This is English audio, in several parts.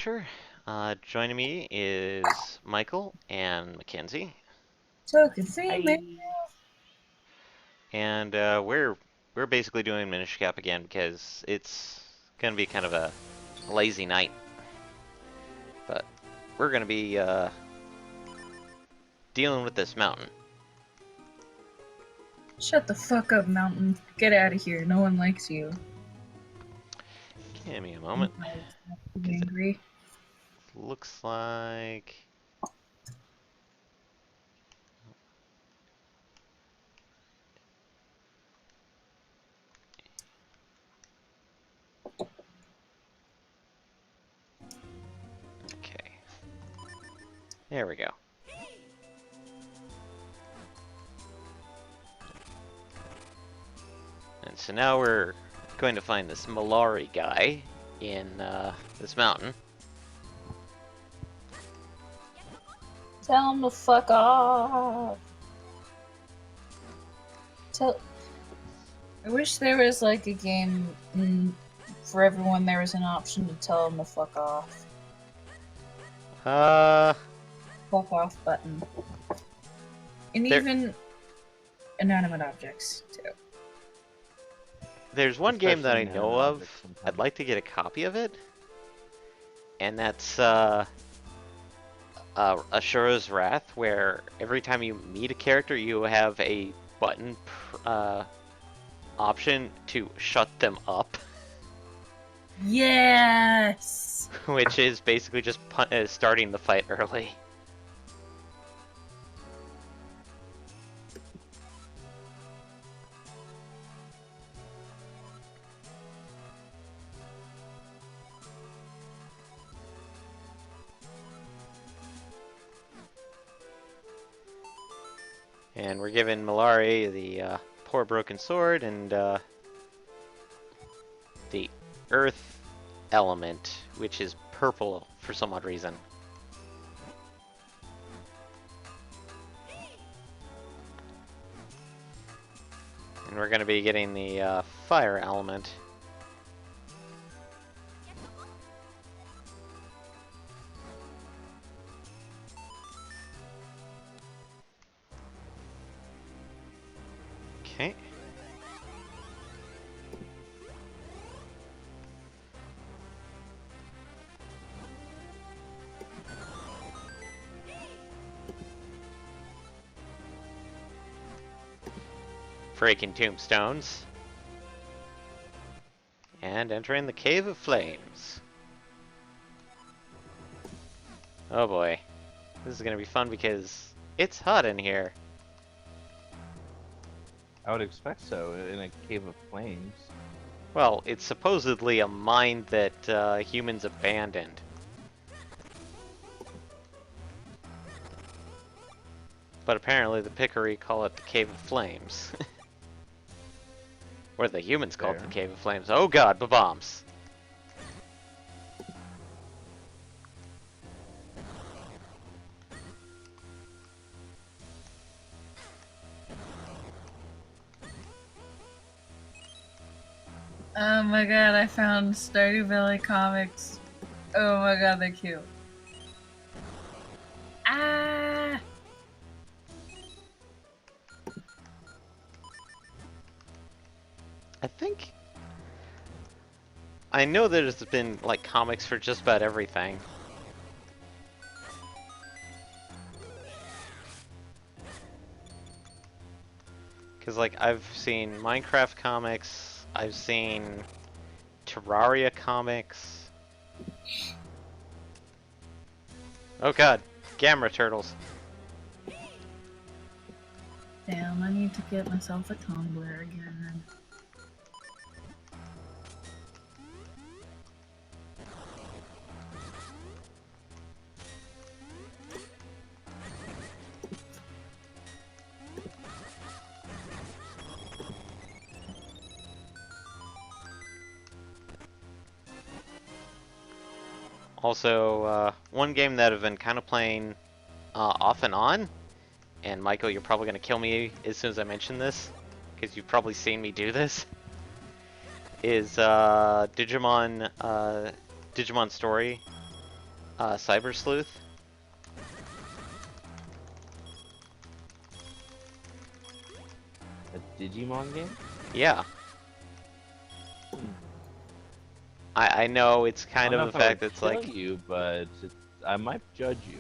Sure. Joining me is Michael and Mackenzie, So can see me. I and we're basically doing Minish Cap again because it's gonna be kind of a lazy night, but we're gonna be dealing with this mountain. Shut the fuck up, Mountain. Get out of here. No one likes you. Give me a moment, I'm because it angry. looks like okay. There we go. And so now we're going to find this Malari guy in this mountain. Tell him to fuck off. Tell. I wish there was like a game for everyone. There was an option to tell him to fuck off. Uh, Fuck off button. And there, even inanimate objects too. there's one game that especially I know inanimate of. objects I'd sometimes. like to get a copy of it, and that's Ashura's Wrath, where every time you meet a character, you have a button option to shut them up, Yes. which is basically just starting the fight early. And we're giving Malari the poor broken sword and the earth element, which is purple for some odd reason. And we're going to be getting the fire element. Okay. Breaking tombstones. And entering the Cave of Flames. Oh boy. This is gonna be fun because it's hot in here. I would expect so in a cave of flames. Well, it's supposedly a mine that humans abandoned. But apparently the Pickery call it the Cave of Flames. Or the humans call it the Fair. Cave of Flames. Oh god, bombs. Oh my god, I found Stardew Valley comics. Oh my god, they're cute. Ah! I think... I know there's been, like, comics for just about everything. Because, like, I've seen Minecraft comics, I've seen Terraria comics. Oh god, Gamma turtles. Damn, I need to get myself a Tumblr again. Also, one game that I've been kind of playing off and on, and Michael, you're probably going to kill me as soon as I mention this, because you've probably seen me do this, is Digimon Story. Cyber Sleuth. A Digimon game? Yeah. I know it's I kind don't of know a if I fact would that's kill like, you, but I might judge you.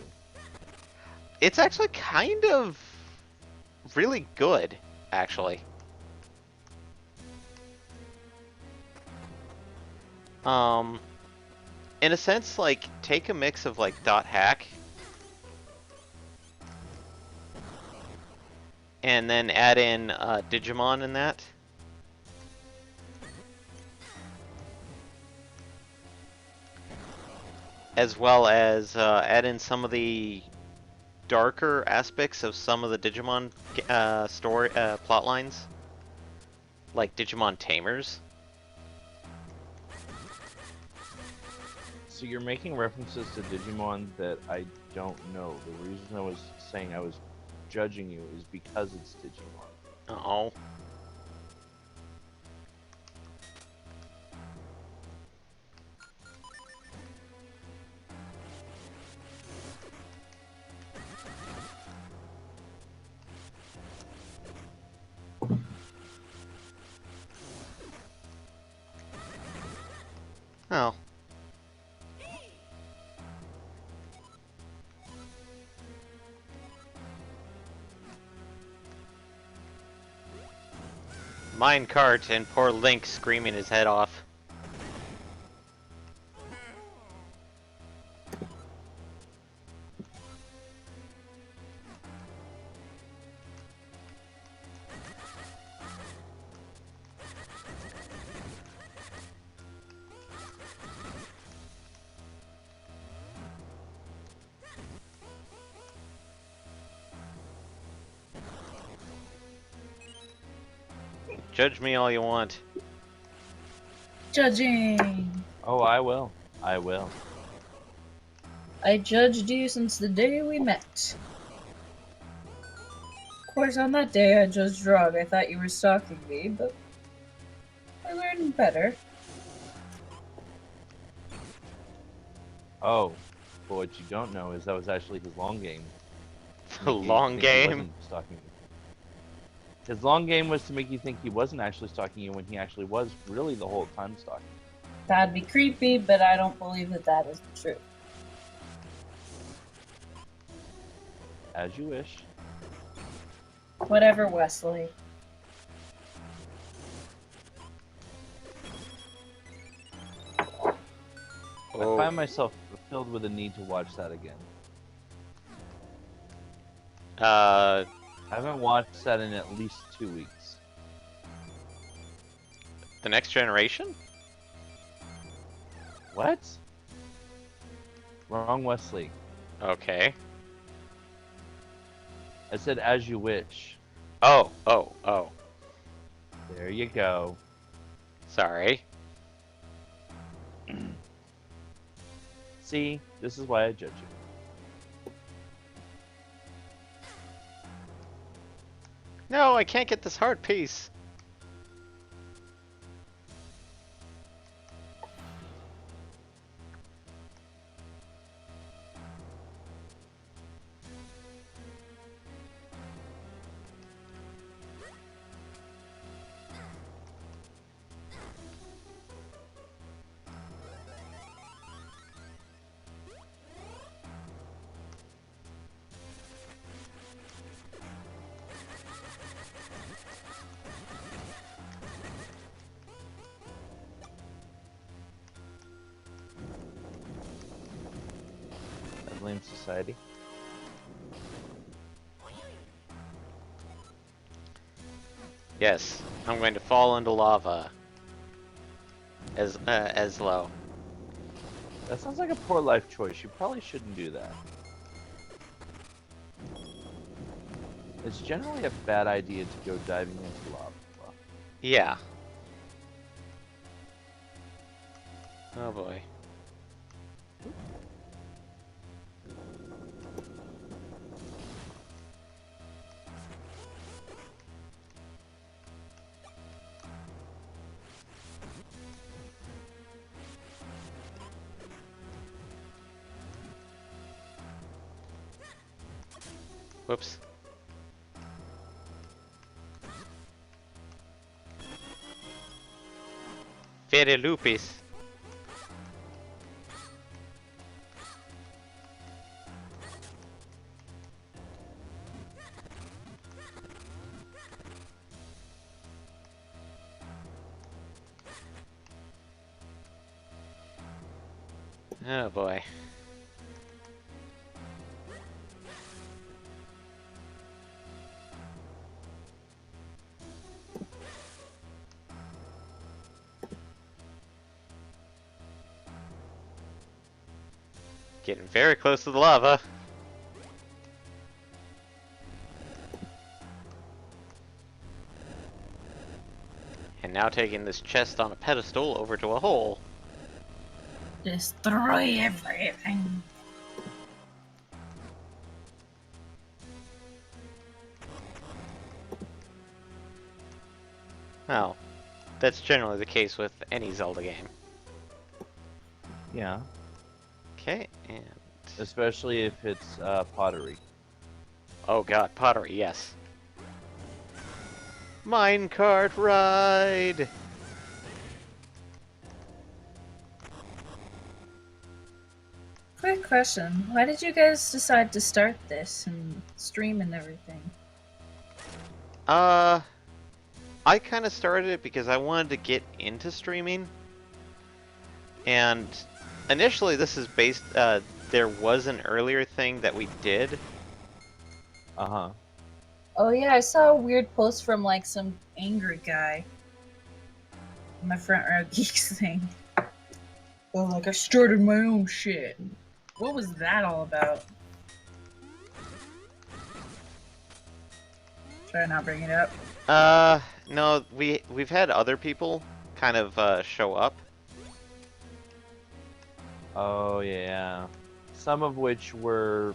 it's actually kind of really good, actually. Um, in a sense, like, take a mix of like dot hack and then add in Digimon in that. As well as add in some of the darker aspects of some of the Digimon story plot lines, like Digimon Tamers. So you're making references to Digimon that I don't know. The reason I was saying I was judging you is because it's Digimon. Oh. Oh. Minecart and poor Link screaming his head off. Judge me all you want. Judging! Oh, I will. I will. I judged you since the day we met. Of course, on that day I judged Rog. I thought you were stalking me, but I learned better. Oh, but what you don't know is that was actually his long game. To The make you long think he game. wasn't stalking you. His long game was to make you think he wasn't actually stalking you when he actually was really the whole time stalking you. That'd be creepy, but I don't believe that that is the truth. As you wish. Whatever, Wesley. I Oh. find myself filled with a need to watch that again. Uh, I haven't watched that in at least 2 weeks. the next generation? What? Wrong, Wesley. Okay. I said as you wish. Oh, oh, oh. There you go. Sorry. See, this is why I judge you. No, I can't get this heart piece. I blame society. Yes, I'm going to fall into lava. As low. That sounds like a poor life choice. You probably shouldn't do that. It's generally a bad idea to go diving into lava. Yeah. Oh boy. Whoops. Fere lupis. Oh boy. Getting very close to the lava. And now taking this chest on a pedestal over to a hole. Destroy everything. Well, that's generally the case with any Zelda game. Yeah, Okay, and... especially if it's pottery. Oh god, pottery, yes. Minecart ride! Quick question. Why did you guys decide to start this and stream and everything? I kind of started it because I wanted to get into streaming. And initially this is based, there was an earlier thing that we did. Uh-huh. Oh yeah, I saw a weird post from like some angry guy on the Front Row Geeks thing. Oh, like I started my own shit. What was that all about? Try to not bring it up. No, we've had other people kind of show up. Oh yeah. Some of which were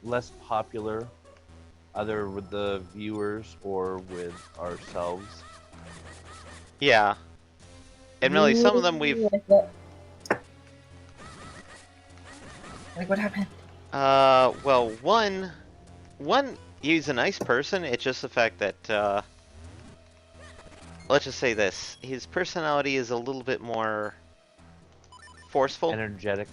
less popular, either with the viewers or with ourselves. Yeah. Admittedly, some of them we've... Like what happened? Well, one, he's a nice person, it's just the fact that, let's just say this, his personality is a little bit more forceful. Energetic.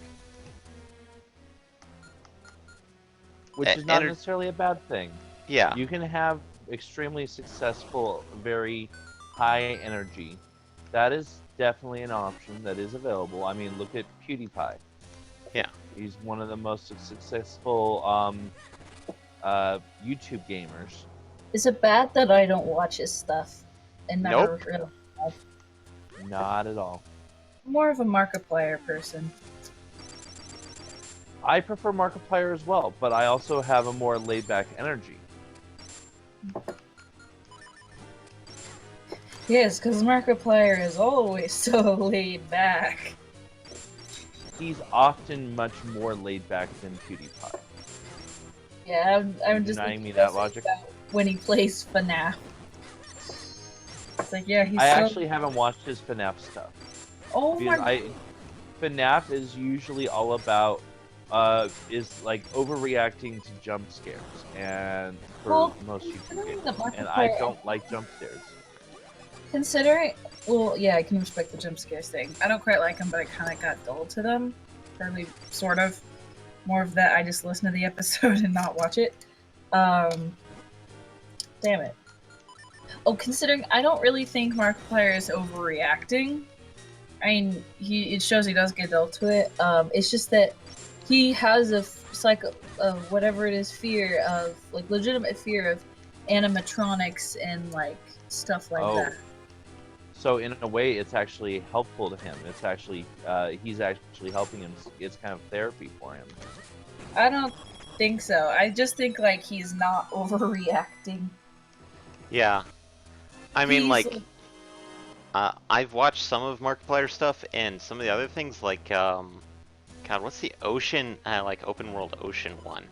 Which is not necessarily a bad thing. Yeah. You can have extremely successful, very high energy. That is definitely an option that is available. I mean, look at PewDiePie. Yeah. He's one of the most successful YouTube gamers. Is it bad that I don't watch his stuff and never Nope. really have? Not at all. I'm more of a Markiplier person. I prefer Markiplier as well, but I also have a more laid-back energy. Yes, because Markiplier is always so laid back. He's often much more laid-back than PewDiePie. Yeah, I'm just denying me that logic. When he plays FNAF. It's like, yeah, he's I so... actually haven't watched his FNAF stuff. Oh Because my... FNAF is usually all about is like overreacting to jump scares, and for most YouTube games, and I don't like jump scares. Considering, well, yeah, I can respect the jump scares thing. I don't quite like them, but I kind of got dull to them. Fairly, sort of. More of that, I just listen to the episode and not watch it. Damn it. Oh, considering, I don't really think Markiplier is overreacting. I mean, it shows he does get dull to it. It's just that he has a whatever it is, fear of, like, legitimate fear of animatronics and, like, stuff like that. So in a way, it's actually helpful to him. It's actually, he's actually helping him. It's kind of therapy for him. I don't think so. I just think, like, he's not overreacting. Yeah. I mean, I've watched some of Markiplier stuff, and some of the other things, like, God, what's the ocean, like, open world ocean one?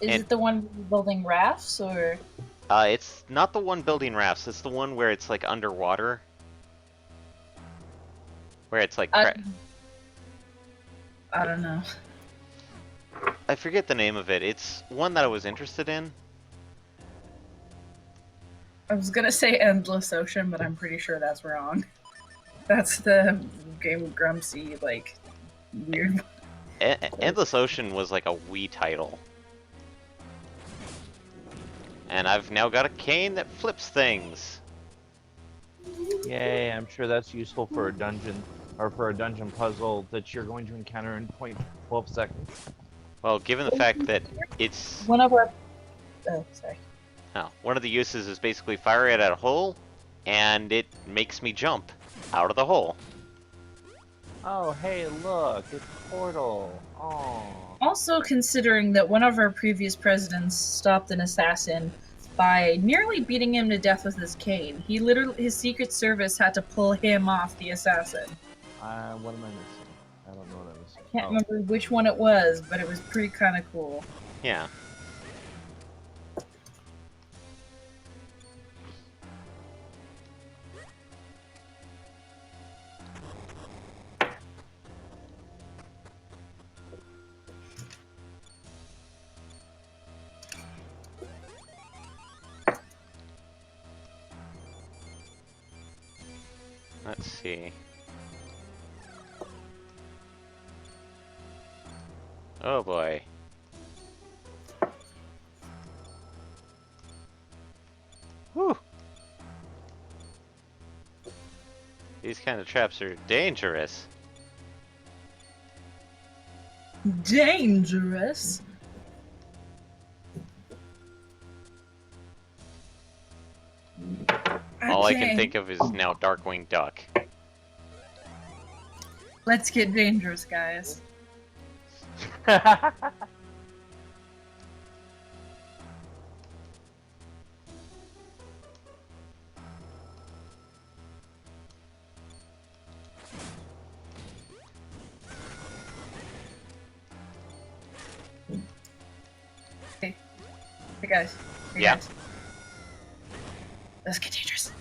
Is it the one building rafts, or...? It's not the one building rafts, it's the one where it's, like, underwater. Where it's, like... I don't know. I forget the name of it. It's one that I was interested in. I was gonna say Endless Ocean, but I'm pretty sure that's wrong. That's the game with Grumpsy, like, weird. Endless Ocean was like a Wii title. And I've now got a cane that flips things. Yay, I'm sure that's useful for a dungeon, or for a dungeon puzzle that you're going to encounter in 0.12 seconds. Well, given the fact that it's... One of our... Oh, sorry. Oh, one of the uses is basically fire it at a hole, and it makes me jump out of the hole. Oh, hey, look, it's Portal. Oh. Also considering that one of our previous presidents stopped an assassin by nearly beating him to death with his cane. His Secret Service had to pull him off the assassin. What am I missing? I don't know what I'm missing. I can't remember which one it was, but it was pretty kind of cool. Yeah. Let's see. Oh boy. Whew. These kind of traps are dangerous. Dangerous? All I can think of is now Darkwing Duck. Let's get dangerous, guys. Hey guys. Hey Yeah. guys. Let's get dangerous.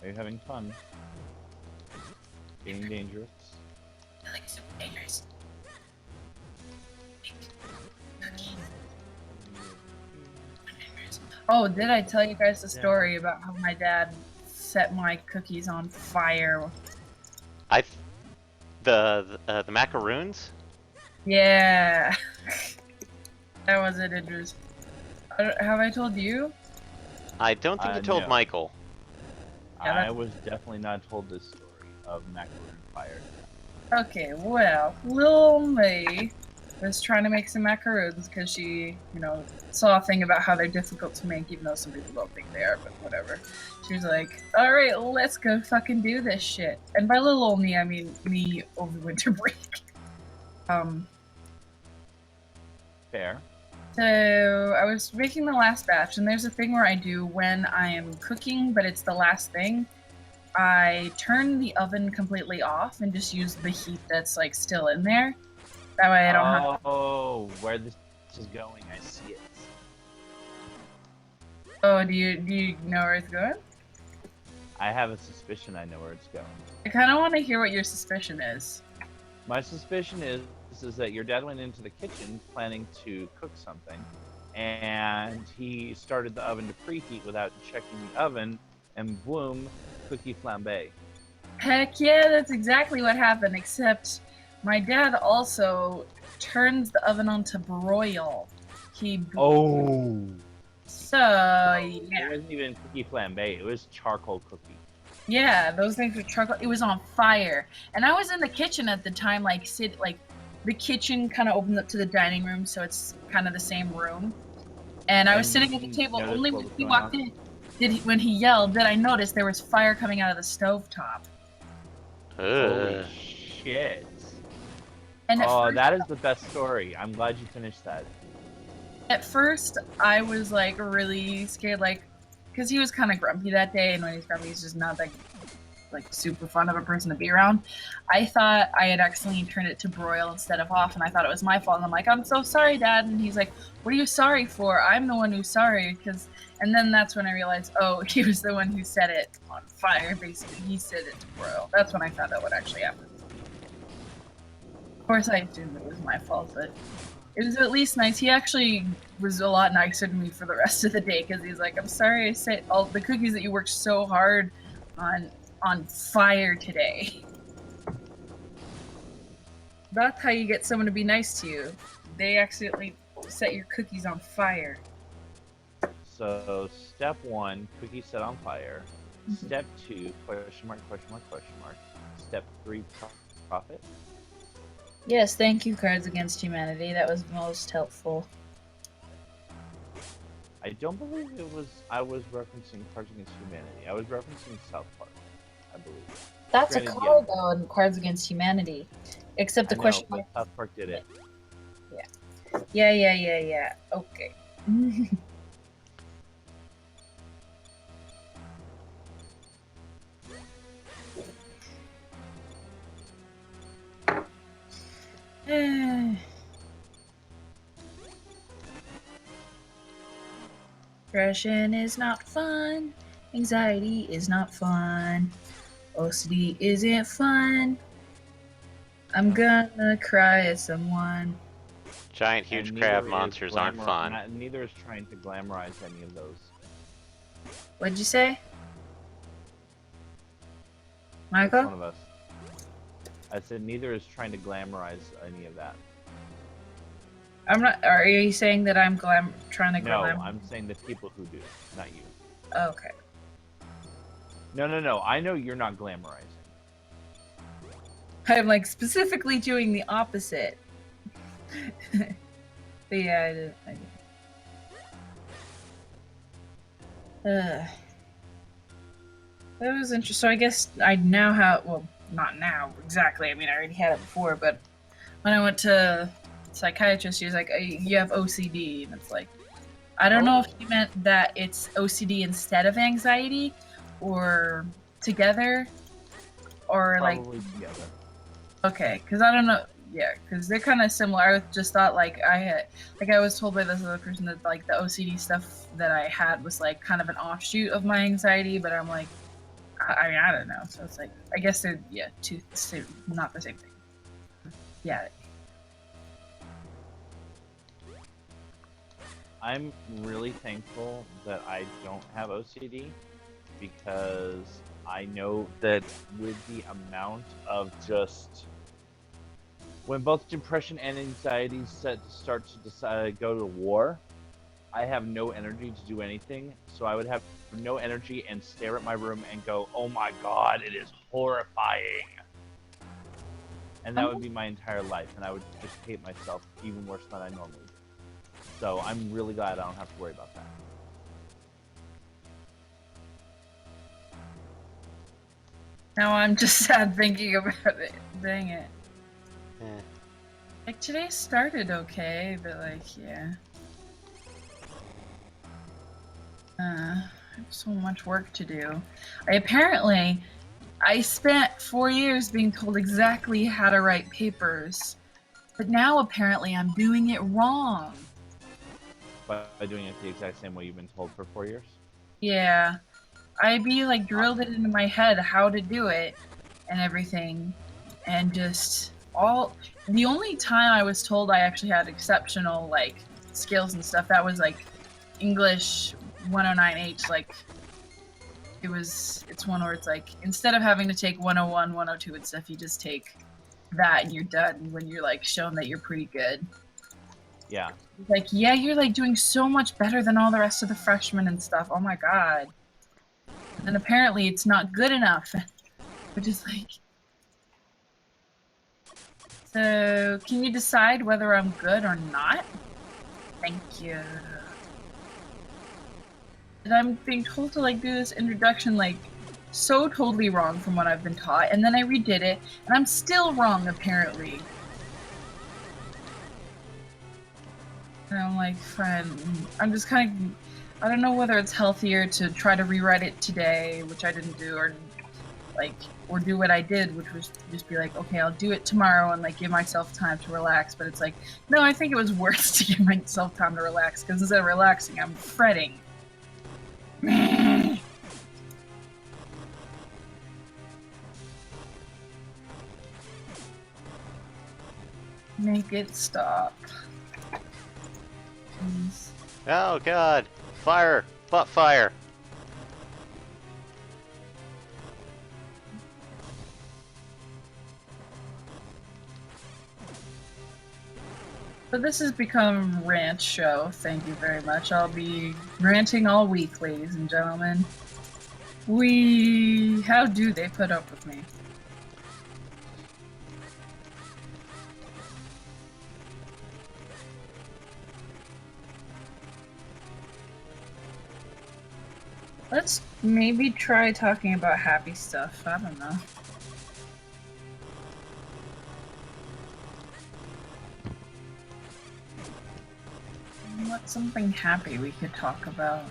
Are you having fun? Being dangerous? I like super dangerous. Oh, did I tell you guys the story about how my dad set my cookies on fire? The macaroons? Yeah. That was it, Idris. Have I told you? I don't think you told no. Michael. Yeah, I was definitely not told this story of macaroon fire. Okay, well, Lil May was trying to make some macaroons because she, saw a thing about how they're difficult to make, even though some people don't think they are, but whatever. She was like, alright, let's go fucking do this shit. And by little old me, I mean me over winter break. Fair. So I was making the last batch, and there's a thing where I do when I am cooking, but it's the last thing. I turn the oven completely off and just use the heat that's like still in there. That way I don't have. Oh, where this is going, I see it. Oh, do you know where it's going? I have a suspicion I know where it's going. I kind of want to hear what your suspicion is. My suspicion is that your dad went into the kitchen planning to cook something, and he started the oven to preheat without checking the oven, and boom, cookie flambe. Heck yeah, that's exactly what happened, except my dad also turns the oven on to broil. Oh! So, yeah. It wasn't even cookie flambe, it was charcoal cookie. Yeah, those things were charcoal. It was on fire. And I was in the kitchen at the time, the kitchen kind of opened up to the dining room, so it's kind of the same room. And I was sitting at the table, only when he walked in, when he yelled, did I notice there was fire coming out of the stovetop. Holy shit. And that is the best story. I'm glad you finished that. At first, I was like really scared, because he was kind of grumpy that day, and when he's grumpy, he's just not like super fun of a person to be around. I thought I had accidentally turned it to broil instead of off, and I thought it was my fault. And I'm like, I'm so sorry, Dad. And he's like, what are you sorry for? I'm the one who's sorry. And then that's when I realized, oh, he was the one who set it on fire. Basically, he set it to broil. That's when I found out what actually happened. course, I assumed it was my fault, but it was at least nice. He actually was a lot nicer to me for the rest of the day because he's like, "I'm sorry I set all the cookies that you worked so hard on fire today." That's how you get someone to be nice to you. They accidentally set your cookies on fire. So step 1, cookie set on fire. Step 2, question mark, question mark, question mark. Step 3, profit. Yes, thank you, Cards Against Humanity. That was most helpful. I don't believe I was referencing Cards Against Humanity. I was referencing South Park, I believe. That's Granted, a card, though, in Cards Against Humanity. Except the I know, question but mark. South Park did it. Yeah. Okay. Depression is not fun. Anxiety is not fun. OCD isn't fun. I'm gonna cry at someone. Giant, huge crab monsters aren't fun. Neither is trying to glamorize any of those. What'd you say, That's Michael? one of us. I said neither is trying to glamorize any of that. I'm not. Are you saying that I'm trying to No, glam? I'm saying the people who do, not you. Okay. No. I know you're not glamorizing. I'm like specifically doing the opposite. But yeah, I that was interesting. So I guess I now have. Well, not now exactly. I mean, I already had it before, but when I went to psychiatrist, she was like, "You have OCD," and it's like, I don't know if he meant that it's OCD instead of anxiety, or together, or Probably together. Okay, because I don't know. Yeah, because they're kind of similar. I just thought I was told by this other person that like the OCD stuff that I had was like kind of an offshoot of my anxiety, but I'm like, I mean, I don't know. So it's like, I guess they're not the same thing. Yeah. I'm really thankful that I don't have OCD because I know that with the amount of just when both depression and anxiety start to go to war, I have no energy to do anything. So I would have no energy and stare at my room and go, "Oh my God, it is horrifying." And that would be my entire life, and I would just hate myself even worse than I normally do. So I'm really glad I don't have to worry about that. Now I'm just sad thinking about it. Dang it. Eh. Like today started okay, but yeah. I have so much work to do. I spent 4 years being told exactly how to write papers, but now apparently I'm doing it wrong. By doing it the exact same way you've been told for 4 years? Yeah. I drilled it into my head how to do it and everything, and the only time I was told I actually had exceptional skills and stuff, that was English 109H. It's one where it's instead of having to take 101, 102 and stuff, you just take that and you're done when you're shown that you're pretty good. Yeah. Yeah, you're doing so much better than all the rest of the freshmen and stuff. Oh my God. And apparently it's not good enough. Which is so can you decide whether I'm good or not? Thank you. And I'm being told to do this introduction so totally wrong from what I've been taught, and then I redid it, and I'm still wrong apparently. And I'm fine. I'm just kind of, I don't know whether it's healthier to try to rewrite it today, which I didn't do, or do what I did, which was just be okay, I'll do it tomorrow and give myself time to relax. But it's no, I think it was worse to give myself time to relax, because instead of relaxing, I'm fretting. Make it stop. Please. Oh god! Fire! Butt fire! But this has become a rant show. Thank you very much. I'll be ranting all week, ladies and gentlemen. How do they put up with me? Let's maybe try talking about happy stuff. I don't know. What's something happy we could talk about?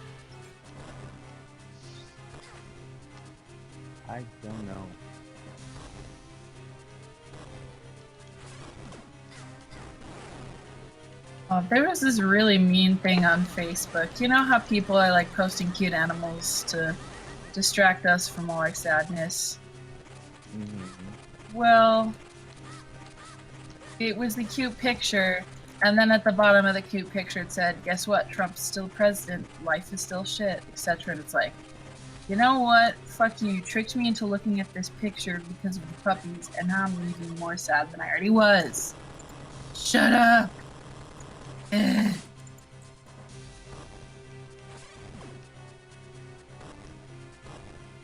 I don't know. There was this really mean thing on Facebook. You know how people are like posting cute animals to distract us from all our sadness? Well, it was the cute picture, and then at the bottom of the cute picture it said, guess what, Trump's still president, life is still shit, etc. And it's like, you know what, fuck you tricked me into looking at this picture because of the puppies, and now I'm even more sad than I already was. Shut up! Ugh.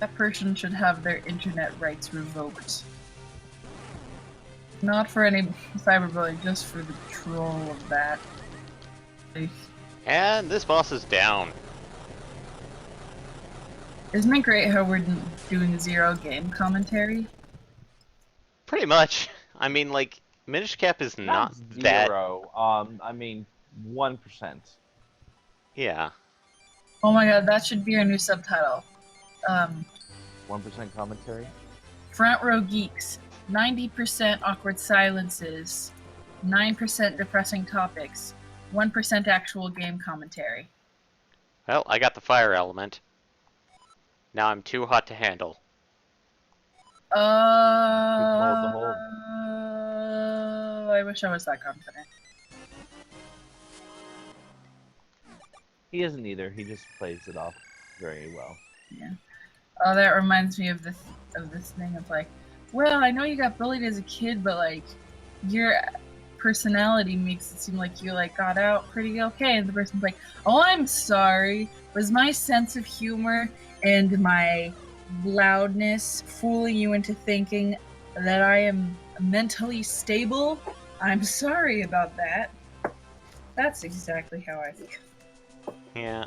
That person should have their internet rights revoked. Not for any cyberbullying, just for the troll of that. Like, And this boss is down. isn't it great how we're doing zero game commentary? Pretty much. I mean, like, Minish Cap is not that... zero. I mean 1%. Yeah. Oh my god, that should be our new subtitle. 1% commentary. Front row geeks. 90% awkward silences. 9% depressing topics. 1% actual game commentary. Well, I got the fire element. Now I'm too hot to handle. hold the hold. I wish I was that confident. He isn't either. He just plays it off very well. Yeah. Oh, that reminds me of this thing of like, well, I know you got bullied as a kid, but like, your personality makes it seem like you like got out pretty okay. And the person's like, oh, I'm sorry. Was my sense of humor and my loudness fooling you into thinking that I am mentally stable? I'm sorry about that. That's exactly how I feel. Yeah.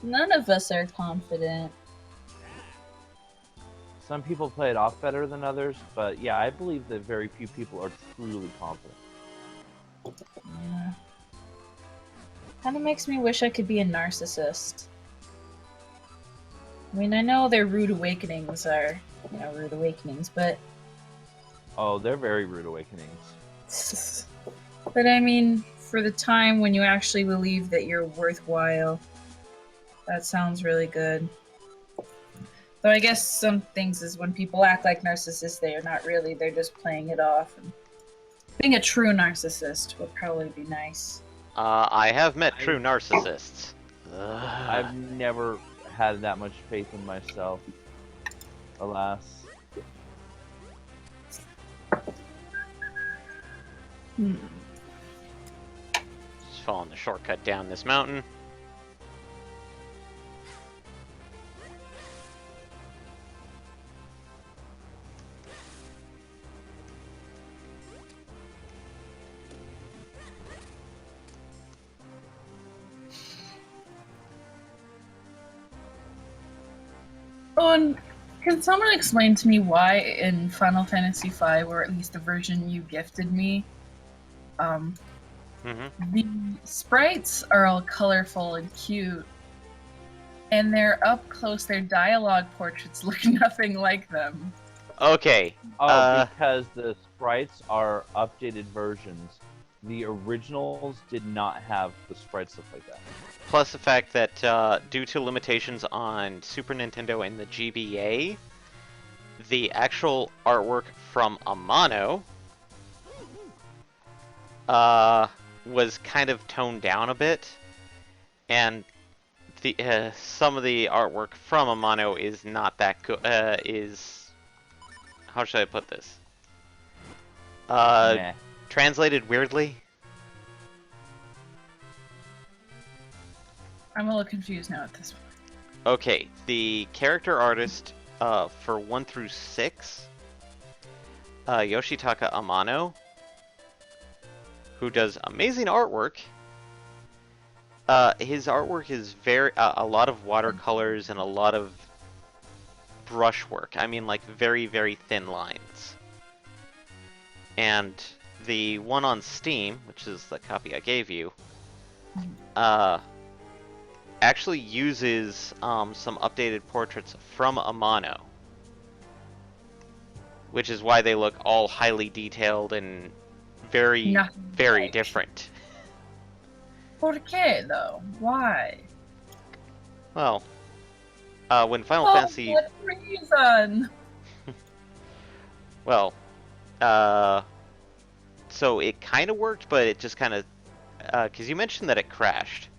None of us are confident. Some people play it off better than others, but yeah, I believe that very few people are truly confident. Yeah. Kind of makes me wish I could be a narcissist. I mean, I know their rude awakenings are, rude awakenings, but... Oh, they're very rude awakenings. But I mean, for the time when you actually believe that you're worthwhile, that sounds really good. Though I guess some things is when people act like narcissists, they are not really, they're just playing it off. And being a true narcissist would probably be nice. I have met true narcissists. I've never had that much faith in myself. Alas. Just following the shortcut down this mountain. Oh, and can someone explain to me why in Final Fantasy V, or at least the version you gifted me, the sprites are all colorful and cute, and they're up close, their dialogue portraits look nothing like them. Okay. Because the sprites are updated versions. The originals did not have the sprites look like that. Plus the fact that due to limitations on Super Nintendo and the GBA, the actual artwork from Amano was kind of toned down a bit, and the some of the artwork from Amano is not that good. Is how should I put this? Meh. Translated weirdly. I'm a little confused now at this point. Okay, the character artist for 1 through 6, Yoshitaka Amano, who does amazing artwork. His artwork is a lot of watercolors and a lot of brushwork. I mean, like very, very thin lines. And the one on Steam, which is the copy I gave you, actually uses some updated portraits from Amano, which is why they look all highly detailed and very, Nothing very like. different. ¿Por qué, though? Why? Well, when Final Oh, Fantasy, what reason? well, so it kind of worked, but it just kind of, because you mentioned that it crashed.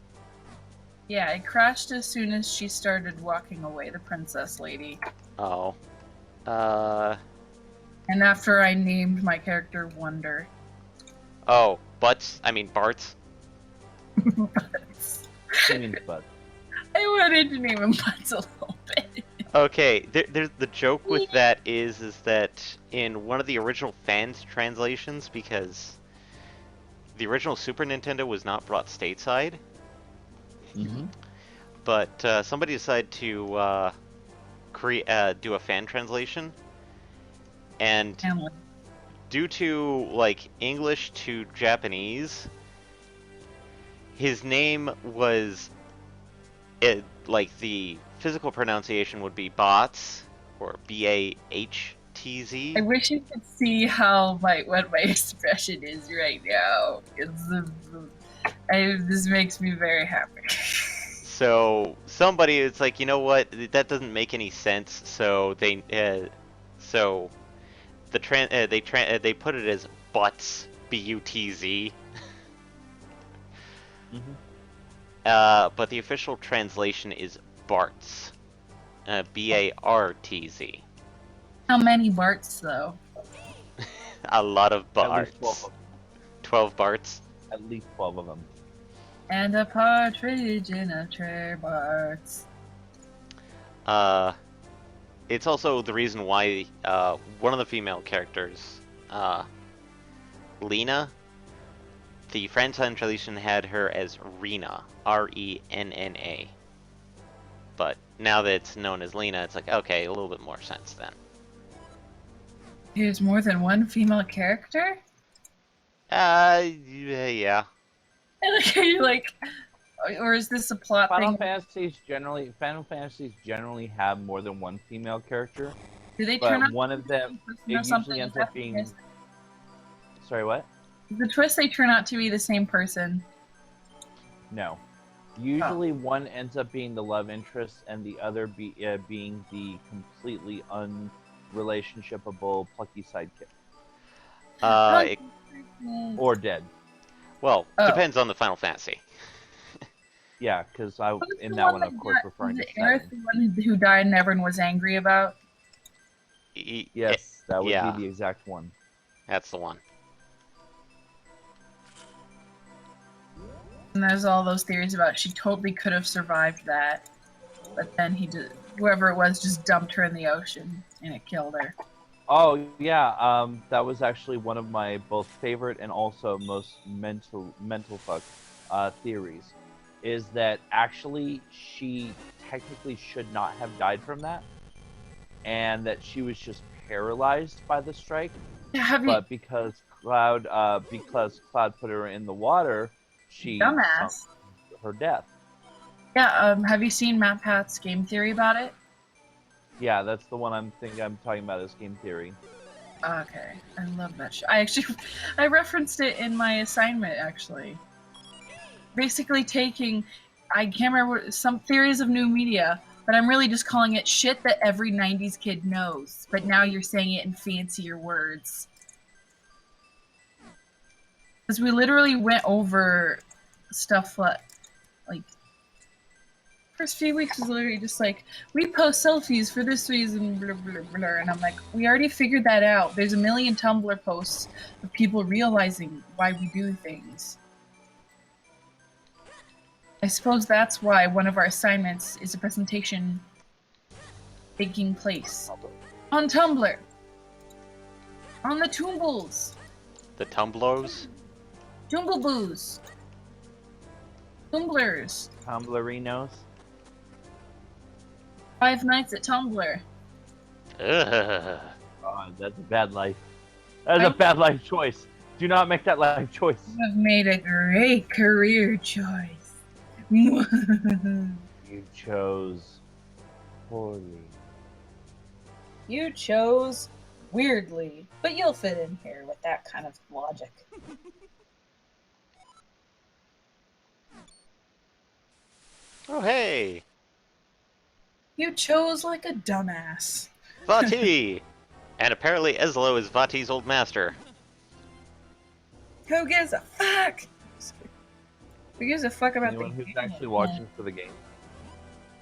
Yeah, it crashed as soon as she started walking away, the princess lady. Oh, And after I named my character Wonder. oh, Bart's. She means butt. I wanted to name him Butts a little bit. Okay, there's the joke with that is that in one of the original fans translations, because the original Super Nintendo was not brought stateside, Mm-hmm. but somebody decided to do a fan translation, and Family. due to like English to Japanese, his name was like the physical pronunciation would be Bots or Bahtz. I wish you could see how what my expression is right now. This makes me very happy. So somebody is like, you know what? That doesn't make any sense. So they put it as Butts, Butz. Mm-hmm. But the official translation is Bartz, Bartz. How many Barts, though? A lot of At least 12 Barts. of them. 12 Barts. At least 12 of them. And a partridge in a tray, Barts. It's also the reason why one of the female characters, Lena, the French translation had her as Rena, Renna. But now that it's known as Lena, it's like, okay, a little bit more sense then. There's more than one female character? Yeah. I like how you like, or is this a plot Final thing? Fantasies generally have more than one female character, Do they turn but out one of them or it something? usually ends Is up that being. the twist? Sorry, what? The twist they turn out to be the same person. No. Usually one ends up being the love interest and the other being the completely unrelationshipable plucky sidekick. Or dead. Well, depends on the Final Fantasy. Yeah, because Who's in the that one, that of course, got- referring to is it Aerith, Seven. the one who died and everyone was angry about? Yes, that would yeah. be the exact one. That's the one. And there's all those theories about she totally could have survived that, but then whoever it was just dumped her in the ocean and it killed her. Oh yeah, that was actually one of my both favorite and also most mental fuck theories. Is that actually she technically should not have died from that, and that she was just paralyzed by the strike. But because Cloud put her in the water, she Dumbass. sunk her death. Yeah, have you seen Matt Pat's game theory about it? Yeah, that's the one I'm talking about as game theory. Okay, I love that show. I referenced it in my assignment, actually. Basically I can't remember, some theories of new media, but I'm really just calling it shit that every 90s kid knows, but now you're saying it in fancier words. Because we literally went over stuff like first few weeks was literally just like, we post selfies for this reason, blah, blah, blah. And I'm like, we already figured that out. There's a million Tumblr posts of people realizing why we do things. I suppose that's why one of our assignments is a presentation taking place on Tumblr. On the Toombles. The Tumblers. Toombleboos. Tumblers. Tumblerinos. 5 Nights at Tumblr. Ugh. Oh, that's a bad life. That is a bad life choice. Do not make that life choice. You have made a great career choice. You chose poorly. You chose weirdly, but you'll fit in here with that kind of logic. Oh, hey! You chose like a dumbass. Vati! And apparently Ezlo is Vati's old master. Who gives a fuck? Who gives a fuck about Anyone the who's game? actually watching for the game.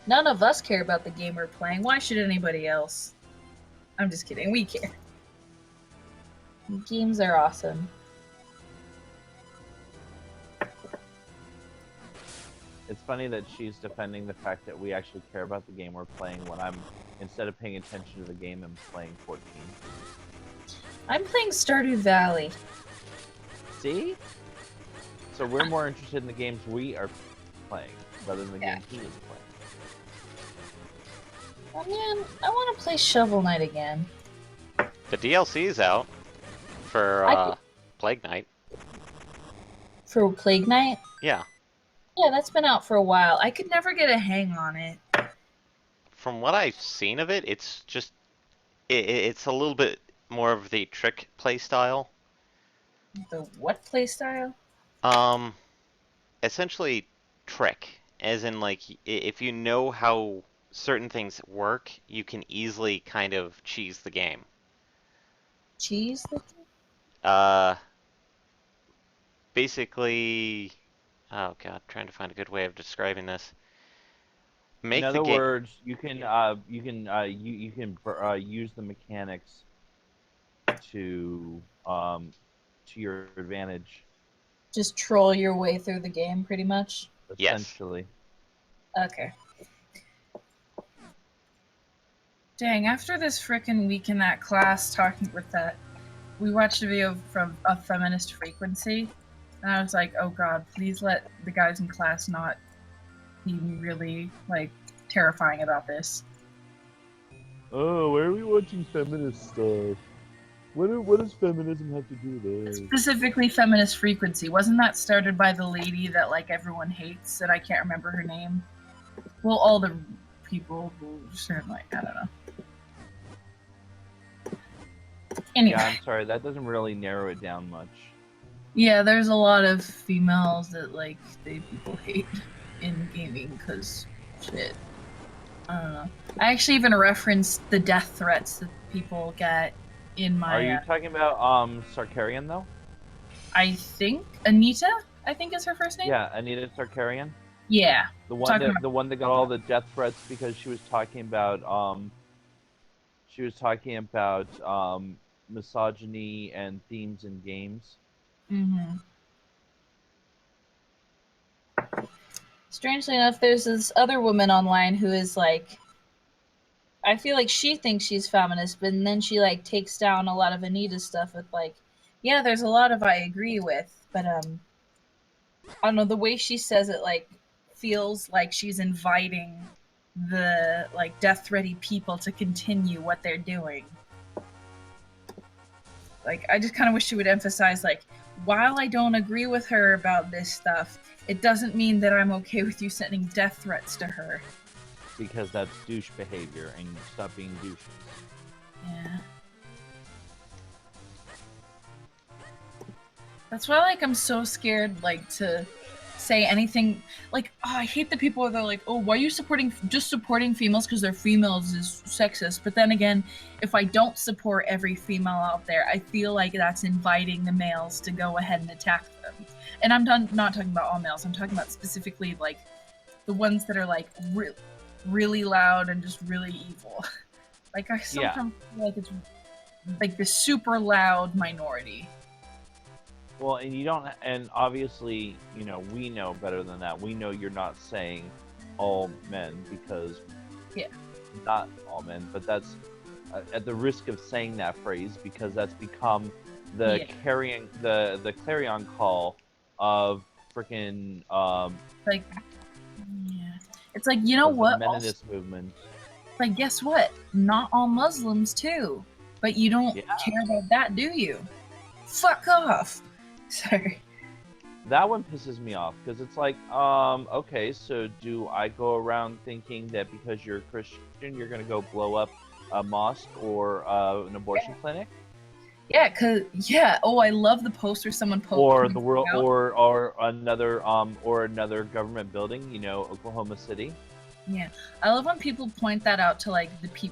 None of us care about the game we're playing. Why should anybody else? I'm just kidding. We care. Games are awesome. It's funny that she's defending the fact that we actually care about the game we're playing when I'm, instead of paying attention to the game, I'm playing 14. I'm playing Stardew Valley. See? So we're more interested in the games we are playing rather than the Yeah. games he is playing. Oh man, I want to play Shovel Knight again. The DLC's out for Plague Knight. For Plague Knight? Yeah. Yeah, that's been out for a while. I could never get a hang on it. From what I've seen of it, it's just it's a little bit more of the trick play style. The what playstyle? Essentially trick, as in like if you know how certain things work, you can easily kind of cheese the game. Cheese? Basically, oh god, trying to find a good way of describing this. Make In the other game. words, you can use the mechanics to your advantage. Just troll your way through the game, pretty much? Yes. Essentially. Okay. Dang, after this frickin' week in that class talking with that, we watched a video from a feminist frequency, and I was like, oh god, please let the guys in class not be really, like, terrifying about this. Oh, why are we watching feminist stuff? What does feminism have to do with this? Specifically feminist frequency. Wasn't that started by the lady that, like, everyone hates, that I can't remember her name? Well, all the people who certainly, I don't know. Anyway. Yeah, I'm sorry, that doesn't really narrow it down much. Yeah, there's a lot of females that, like, people hate in gaming because shit. I don't know. I actually even referenced the death threats that people get in my. Are you talking about Sarkarian though? I think Anita, I think is her first name. Yeah, Anita Sarkarian. Yeah. The one that got all the death threats because she was talking about misogyny and themes in games. Mm-hmm. Strangely enough, there's this other woman online who is like, I feel like she thinks she's feminist, but then she like takes down a lot of Anita's stuff with like, yeah, there's a lot of I agree with, but I don't know, the way she says it like feels like she's inviting the like death threaty people to continue what they're doing. Like, I just kind of wish she would emphasize like, while I don't agree with her about this stuff, it doesn't mean that I'm okay with you sending death threats to her. Because that's douche behavior, and stop being douches. Yeah. That's why, like, I'm so scared, like, to say anything like, oh, I hate the people that are like, oh, why are you supporting females because they're females is sexist. But then again, if I don't support every female out there, I feel like that's inviting the males to go ahead and attack them. And I'm not talking about all males. I'm talking about specifically like the ones that are like really loud and just really evil. Like I sometimes feel like it's like the super loud minority. Well, and you don't, and obviously, you know, we know better than that. We know you're not saying all men because, not all men, but that's at the risk of saying that phrase because that's become the the clarion call of freaking like, it's like, you know what? The Meninist movement. Like, guess what? Not all Muslims too, but you don't care about that, do you? Fuck off. Sorry. That one pisses me off because it's like, okay, so do I go around thinking that because you're a Christian, you're gonna go blow up a mosque or an abortion clinic? Yeah, oh, I love the poster someone posted. Or the world, or another government building, you know, Oklahoma City. Yeah, I love when people point that out to like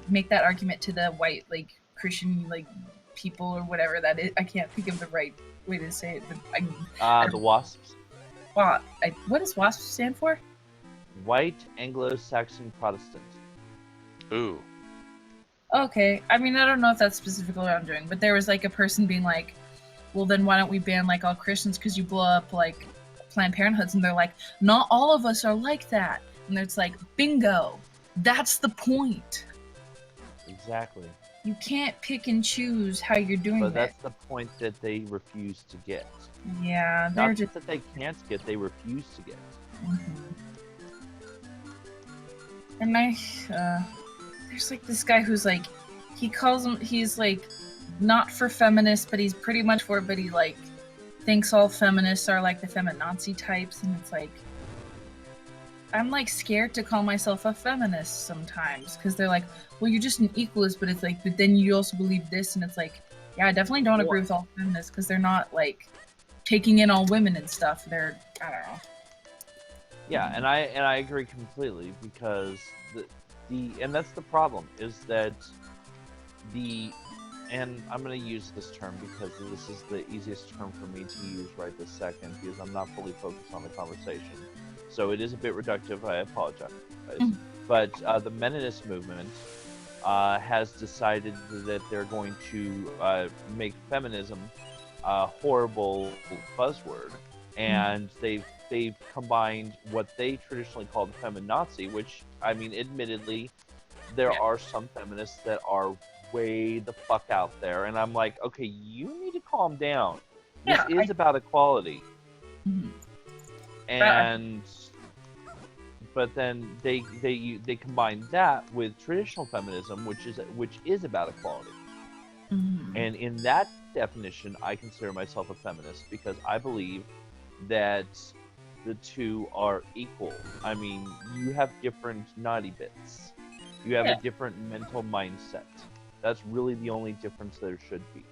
make that argument to the white like Christian like people or whatever that is. I can't think of the right way to say it. The WASPs. What does WASP stand for? White Anglo-Saxon Protestant. Ooh. Okay, I mean, I don't know if that's specifically what I'm doing, but there was like a person being like, well, then why don't we ban like all Christians because you blow up like Planned Parenthoods? And they're like, not all of us are like that. And it's like, bingo, that's the point. Exactly. You can't pick and choose how you're doing But it. that's the point that they refuse to get. Yeah, they're Not just that they can't get, they refuse to get. And there's like this guy who's like, he's like not for feminists, but he's pretty much for it, but he like thinks all feminists are like the feminazi types, and it's like, I'm like scared to call myself a feminist sometimes because they're like, well, you're just an equalist, but it's like, but then you also believe this, and it's like, yeah, I definitely don't agree with all feminists because they're not like taking in all women and stuff. They're, I don't know. Yeah, and I agree completely because and that's the problem is that and I'm going to use this term because this is the easiest term for me to use right this second because I'm not fully focused on the conversation. So it is a bit reductive, I apologize. But the Meninist movement has decided that they're going to make feminism a horrible buzzword, and they've combined what they traditionally called feminazi, which, I mean, admittedly, there are some feminists that are way the fuck out there, and I'm like, okay, you need to calm down. This is about equality. And but then they combine that with traditional feminism, which is about equality. And in that definition, I consider myself a feminist because I believe that the two are equal. I mean, you have different naughty bits. You have a different mental mindset. That's really the only difference there should be.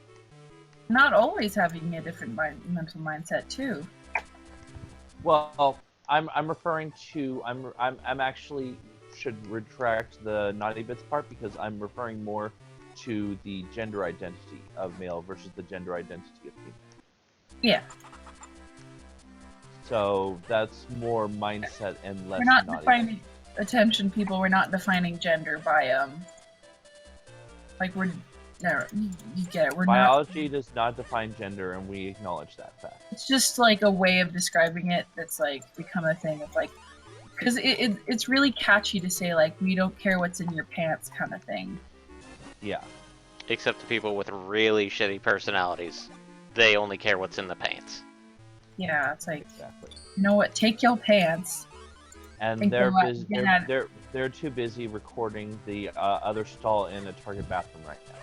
Not always having a different mental mindset too. Well, I'm referring to I'm actually should retract the naughty bits part because I'm referring more to the gender identity of male versus the gender identity of female. Yeah. So that's more mindset and less. We're not defining attention, people. We're not defining gender by like we're no, you get it. Biology does not define gender, and we acknowledge that fact. It's just like a way of describing it that's like become a thing of like, because it's really catchy to say like we don't care what's in your pants kind of thing. Yeah. Except the people with really shitty personalities, they only care what's in the pants. Yeah, it's like, you know what? Take your pants. And they're too busy recording the other stall in a Target bathroom right now.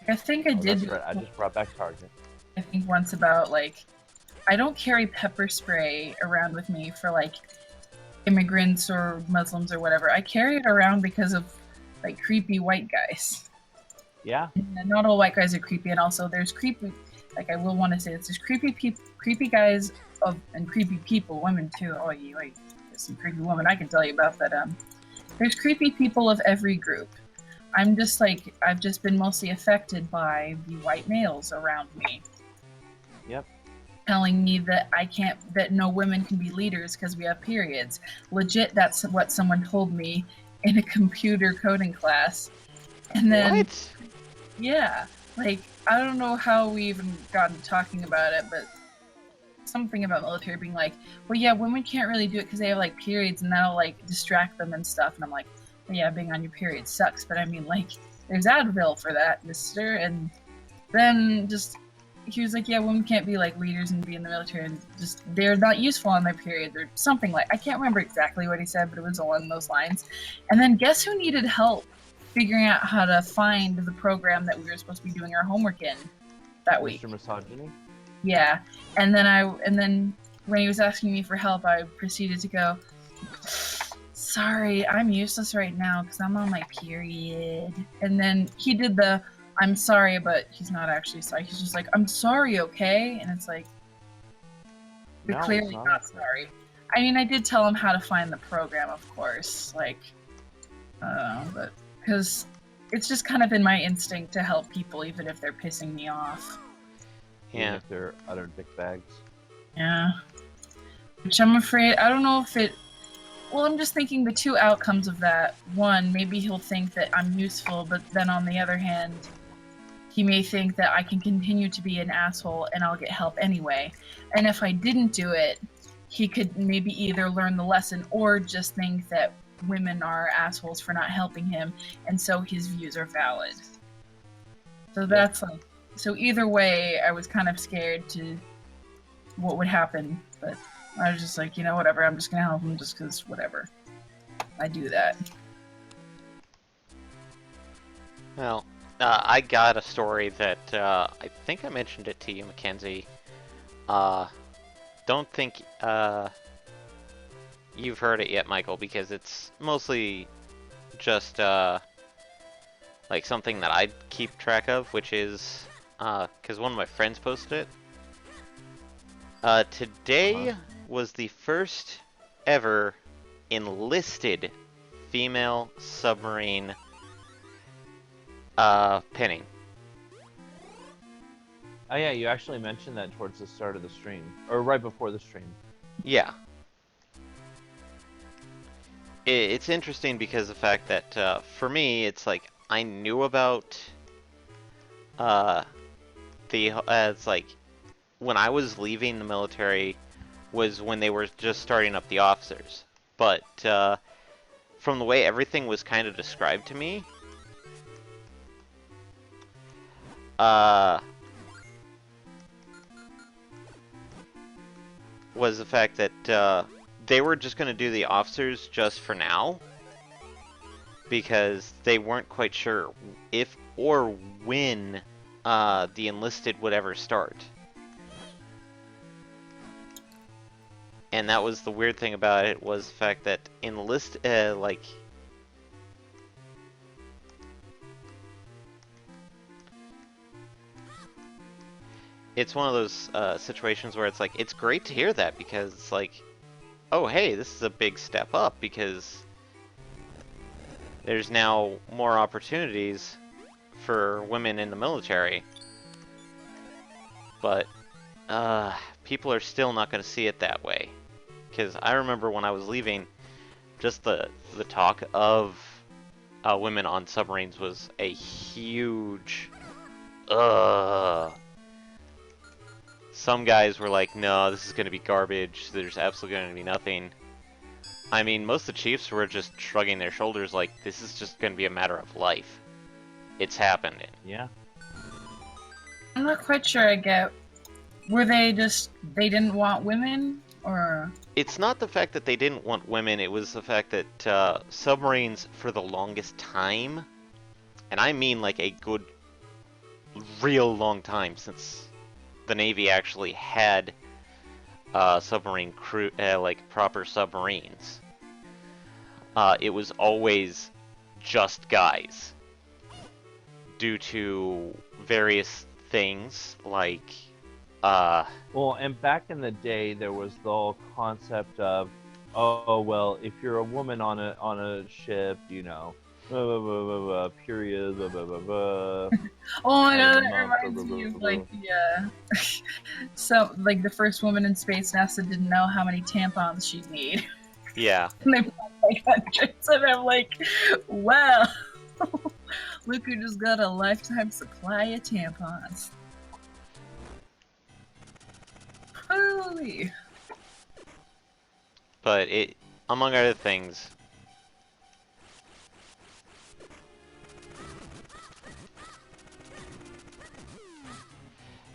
I think I did. That's right. I just brought back Target. I think once about like, I don't carry pepper spray around with me for like immigrants or Muslims or whatever. I carry it around because of like creepy white guys. Yeah. And not all white guys are creepy, and also there's creepy. like I will want to say this: there's creepy guys and creepy people, women too. Oh, there's some creepy women I can tell you about, but there's creepy people of every group. I'm just like, I've just been mostly affected by the white males around me. Yep. Telling me that that no women can be leaders because we have periods. Legit, that's what someone told me in a computer coding class. And then, What? yeah, like, I don't know how we even gotten talking about it, but something about military being like, well, yeah, women can't really do it because they have, like, periods and that'll, like, distract them and stuff. And I'm like, well, yeah, being on your period sucks, but I mean, like, there's Advil for that, mister. And then just, he was like, yeah, women can't be, like, leaders and be in the military, and just, they're not useful on their period, or something like, I can't remember exactly what he said, but it was along those lines. And then guess who needed help figuring out how to find the program that we were supposed to be doing our homework in that week? Mr. Misogyny? Yeah. And then when he was asking me for help, I proceeded to go, sorry, I'm useless right now because I'm on my period. And then he did the, I'm sorry, but he's not actually sorry. He's just like, I'm sorry, okay? And it's like, you're No, clearly it's not sorry. I mean, I did tell him how to find the program, of course. Like, but because it's just kind of in my instinct to help people, even if they're pissing me off. Even Yeah. if they're utter dick bags. Yeah. Which I'm afraid, I don't know if it, well, I'm just thinking the two outcomes of that. One, maybe he'll think that I'm useful, but then on the other hand, he may think that I can continue to be an asshole and I'll get help anyway. And if I didn't do it, he could maybe either learn the lesson or just think that women are assholes for not helping him, and so his views are valid. So that's like, so either way, I was kind of scared to what would happen, but I was just like, you know, whatever, I'm just gonna help him just because, whatever. I do that. Well, I got a story that I think I mentioned it to you, Mackenzie. Don't think you've heard it yet, Michael, because it's mostly just like something that I keep track of, which is because one of my friends posted it. Today was the first ever enlisted female submarine pinning. Oh yeah, you actually mentioned that towards the start of the stream, or right before the stream. Yeah. It's interesting because the fact that for me, it's like I knew about it's like when I was leaving the military was when they were just starting up the officers, but from the way everything was kind of described to me, was the fact that they were just going to do the officers just for now, because they weren't quite sure if or when the enlisted would ever start. And that was the weird thing about it, was the fact that like, it's one of those situations where it's like, it's great to hear that, because it's like, oh hey, this is a big step up, because there's now more opportunities for women in the military. But people are still not going to see it that way. Because I remember when I was leaving, just the talk of women on submarines was a huge Some guys were like, no, this is going to be garbage, there's absolutely going to be nothing. I mean, most of the chiefs were just shrugging their shoulders like, this is just going to be a matter of life. It's happening. Yeah. I'm not quite sure I get, were they just, they didn't want women, or? It's not the fact that they didn't want women, it was the fact that submarines for the longest time, and I mean like a good, real long time since the Navy actually had submarine crew, like proper submarines. It was always just guys, due to various things like, Well, and back in the day, there was the whole concept of, oh well, if you're a woman on a ship, you know, period, Oh my god, kind of that month, reminds me of like so like the first woman in space. NASA didn't know how many tampons she'd need, yeah. and they bought like hundreds. And I'm like, wow, look who just got a lifetime supply of tampons. Holy. But it, among other things,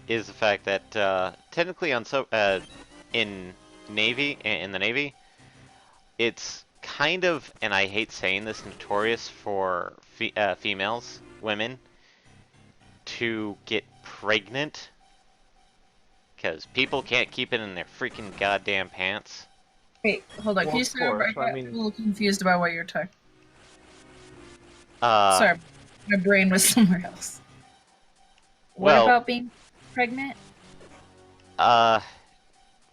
is the fact that technically in the Navy, it's kind of, and I hate saying this, notorious for females, women, to get pregnant because people can't keep it in their freaking goddamn pants. Wait, hold on. Well, Can you of start over? I course, I got mean- a little confused about what you're talking. Uh, Sorry, my brain was somewhere else. What Well- about being pregnant?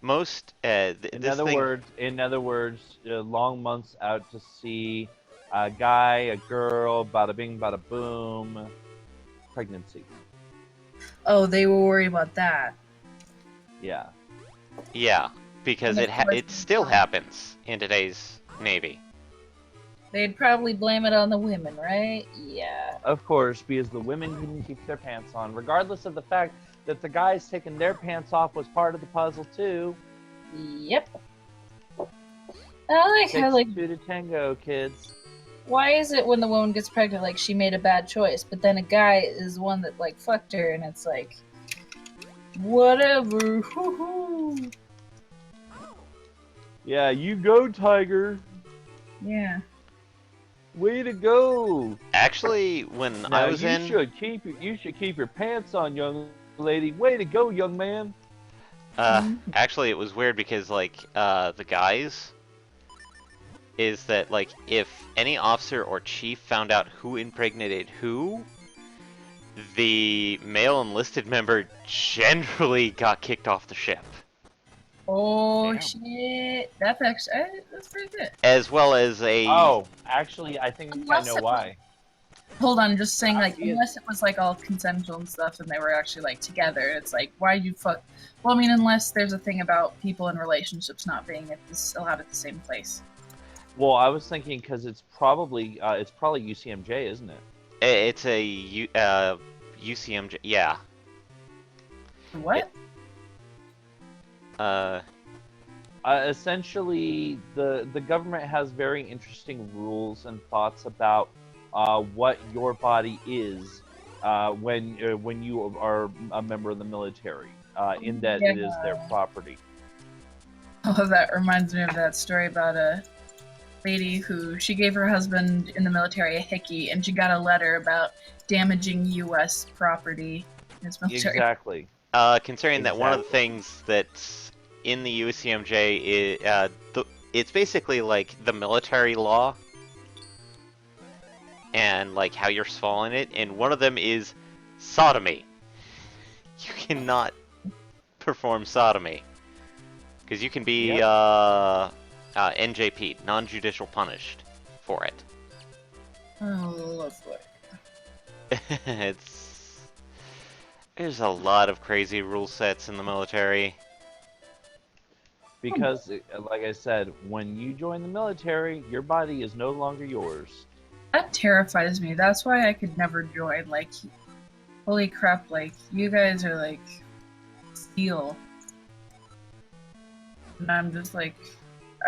Most In other words, long months out to sea, a guy, a girl, bada bing, bada boom, pregnancy. Oh, they were worried about that. Yeah. yeah, because And of course- it still happens in today's Navy. They'd probably blame it on the women, right? Yeah. Of course, because the women couldn't keep their pants on, regardless of the fact that the guys taking their pants off was part of the puzzle too. Yep. I like how, Takes like, two to tango, kids. why is it when the woman gets pregnant, like, she made a bad choice, but then a guy is the one that, like, fucked her, and it's like, whatever, hoo-hoo. Yeah, you go, Tiger. Yeah. Way to go. Actually, when Now I was you should keep your pants on, young lady. Way to go, young man. actually, it was weird because, like, the guys, is that, like, if any officer or chief found out who impregnated who, the male enlisted member generally got kicked off the ship. Oh, Damn. shit. That's pretty good. As well as a... Oh, actually, I think I Unless know it- why. Hold on, just saying, like, Yeah. unless it was, like, all consensual and stuff and they were actually, like, together, it's like, why you fuck... Well, I mean, unless there's a thing about people in relationships not being allowed at the same place. Well, I was thinking because it's probably UCMJ, isn't it? It's a UCMJ... Yeah. What? Essentially, the government has very interesting rules and thoughts about what your body is when you are a member of the military, in that it is their property. Oh, that reminds me of that story about a lady who she gave her husband in the military a hickey, and she got a letter about damaging U.S. property in his military. Exactly. Considering that one of the things that's in the UCMJ is, it's basically like the military law and like how you're following it, and one of them is sodomy. You cannot perform sodomy because you can be NJP, non-judicial punished, for it. Oh, lovely. There's a lot of crazy rule sets in the military. Because, like I said, when you join the military, your body is no longer yours. That terrifies me. That's why I could never join. Like, holy crap, like, you guys are like steel. And I'm just like,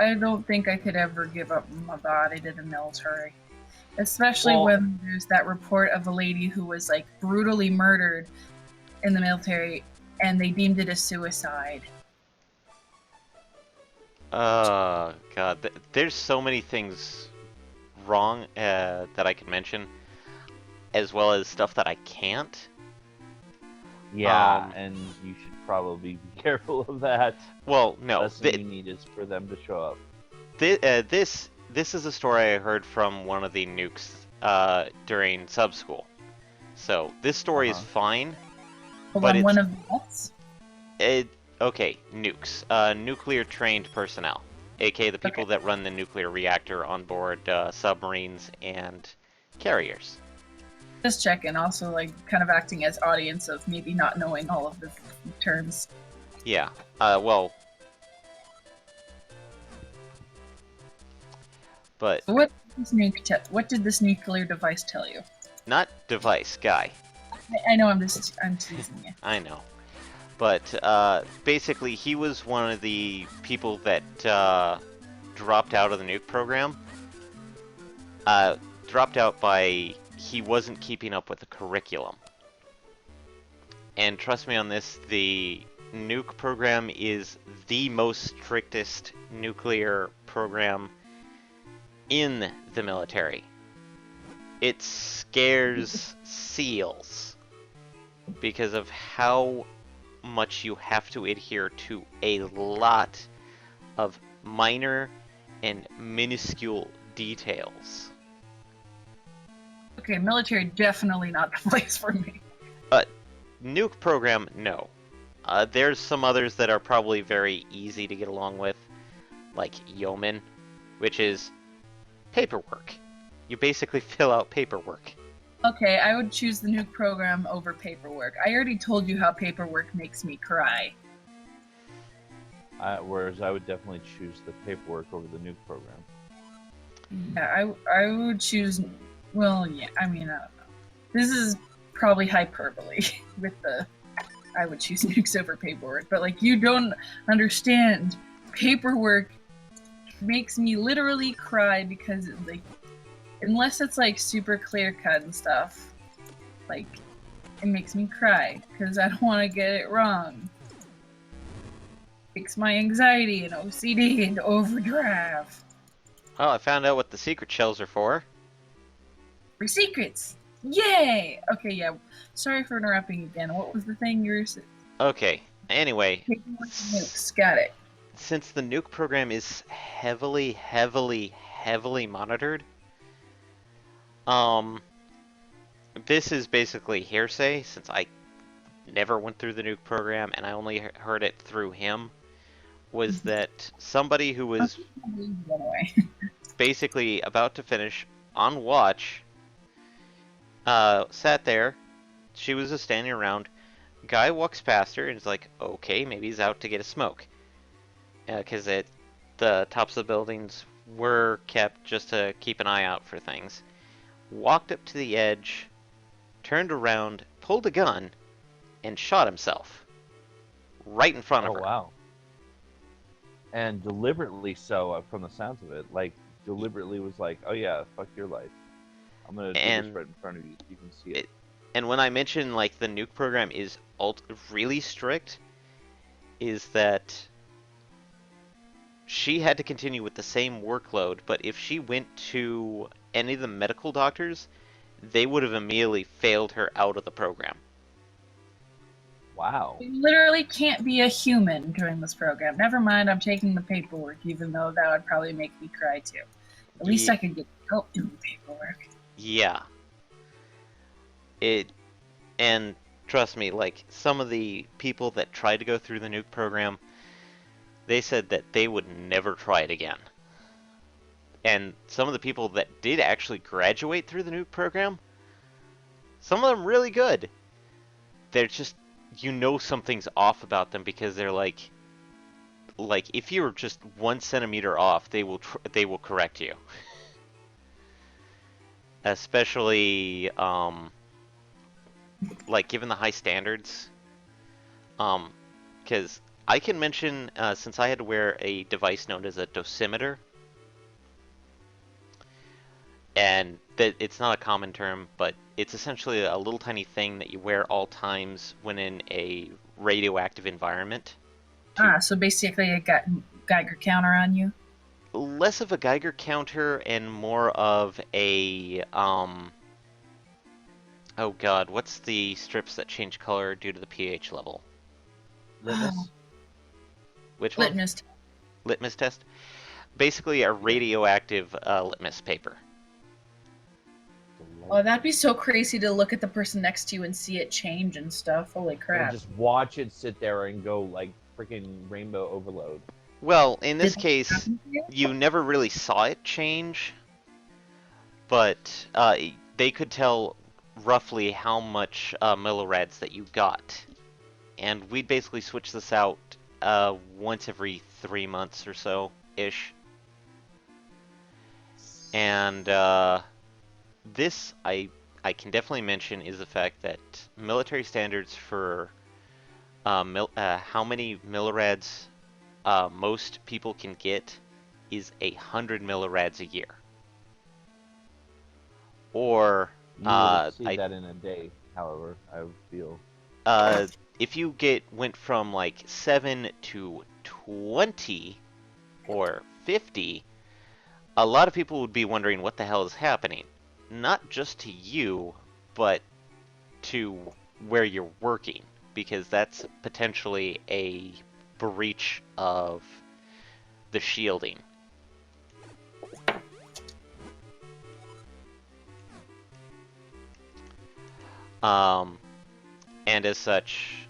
I don't think I could ever give up my body to the military. Especially Well- when there's that report of a lady who was like brutally murdered in the military and they deemed it a suicide. Oh god, there's so many things wrong that I could mention, as well as stuff that I can't. Yeah, and you should probably be careful of that. Well, no, Last thing you need is for them to show up. this is a story I heard from one of the nukes during sub school. So this story is fine, Hold But on, it's one of the deaths? okay, nukes. Nuclear trained personnel, aka the people Okay. that run the nuclear reactor on board submarines and carriers. Just checking, also like kind of acting as audience of maybe not knowing all of the terms. Yeah. Well, but So what did this nuclear device tell you? not device guy. I know I'm teasing you. I know. But basically, he was one of the people that dropped out of the nuke program. Dropped out by he wasn't keeping up with the curriculum. And trust me on this, the nuke program is the most strictest nuclear program in the military. It scares SEALs because of how much you have to adhere to a lot of minor and minuscule details. Okay, military definitely not the place for me. Nuke program, no. There's some others that are probably very easy to get along with, like Yeoman, which is paperwork. You basically fill out paperwork. Okay, I would choose the nuke program over paperwork. I already told you how paperwork makes me cry. Whereas I would definitely choose the paperwork over the nuke program. Yeah, I would choose. Well, yeah, I mean, I don't know. This is probably hyperbole with the. I would choose nukes over paperwork, but like you don't understand. Paperwork makes me literally cry because like, unless it's like super clear cut and stuff, like it makes me cry because I don't want to get it wrong. Takes my anxiety and OCD into overdrive. Oh, I found out what the secret shells are for. For secrets! Yay! Okay, yeah. Sorry for interrupting again. What was the thing you were saying? Okay, anyway, Nukes. Got it. since the nuke program is heavily monitored, this is basically hearsay since I never went through the nuke program and I only heard it through him, was that somebody who was Anyway. basically about to finish on watch, sat there, she was just standing around, guy walks past her and is like, okay, maybe he's out to get a smoke. Because the tops of the buildings were kept just to keep an eye out for things. Walked up to the edge, turned around, pulled a gun, and shot himself. Right in front of her. Oh wow! And deliberately so, from the sounds of it, like deliberately was like, "Oh yeah, fuck your life. I'm gonna do this right in front of you. You can see it." And when I mention like the nuke program is really strict, is that she had to continue with the same workload, but if she went to any of the medical doctors, they would have immediately failed her out of the program. Wow. You literally can't be a human during this program. Never mind, I'm taking the paperwork, even though that would probably make me cry too. At least I could get help doing the paperwork. Yeah. And trust me, like, some of the people that tried to go through the nuke program, they said that they would never try it again. And some of the people that did actually graduate through the nuke program, some of them really good. They're just, you know, something's off about them because they're like if you're just 1 centimeter off, they will correct you. Especially, like, given the high standards, because I can mention, since I had to wear a device known as a dosimeter, and that it's not a common term, but it's essentially a little tiny thing that you wear all times when in a radioactive environment. So basically I got Geiger counter on you? Less of a Geiger counter and more of a, oh god, what's the strips that change color due to the pH level? Litmus? Which one? Litmus. Litmus test? Basically a radioactive litmus paper. Oh, that'd be so crazy to look at the person next to you and see it change and stuff. Holy And crap. just watch it sit there and go like freaking rainbow overload. Well, in this Did that case, happen to you? you never really saw it change, but they could tell roughly how much millirads that you got. And we'd basically switch this out once every 3 months or so-ish. And this, I can definitely mention, is the fact that military standards for how many millirads most people can get is 100 millirads a year. Or You would exceed that in a day, however, I feel. if you went from like 7 to 20 or 50, a lot of people would be wondering what the hell is happening. Not just to you, but to where you're working, because that's potentially a breach of the shielding. And as such,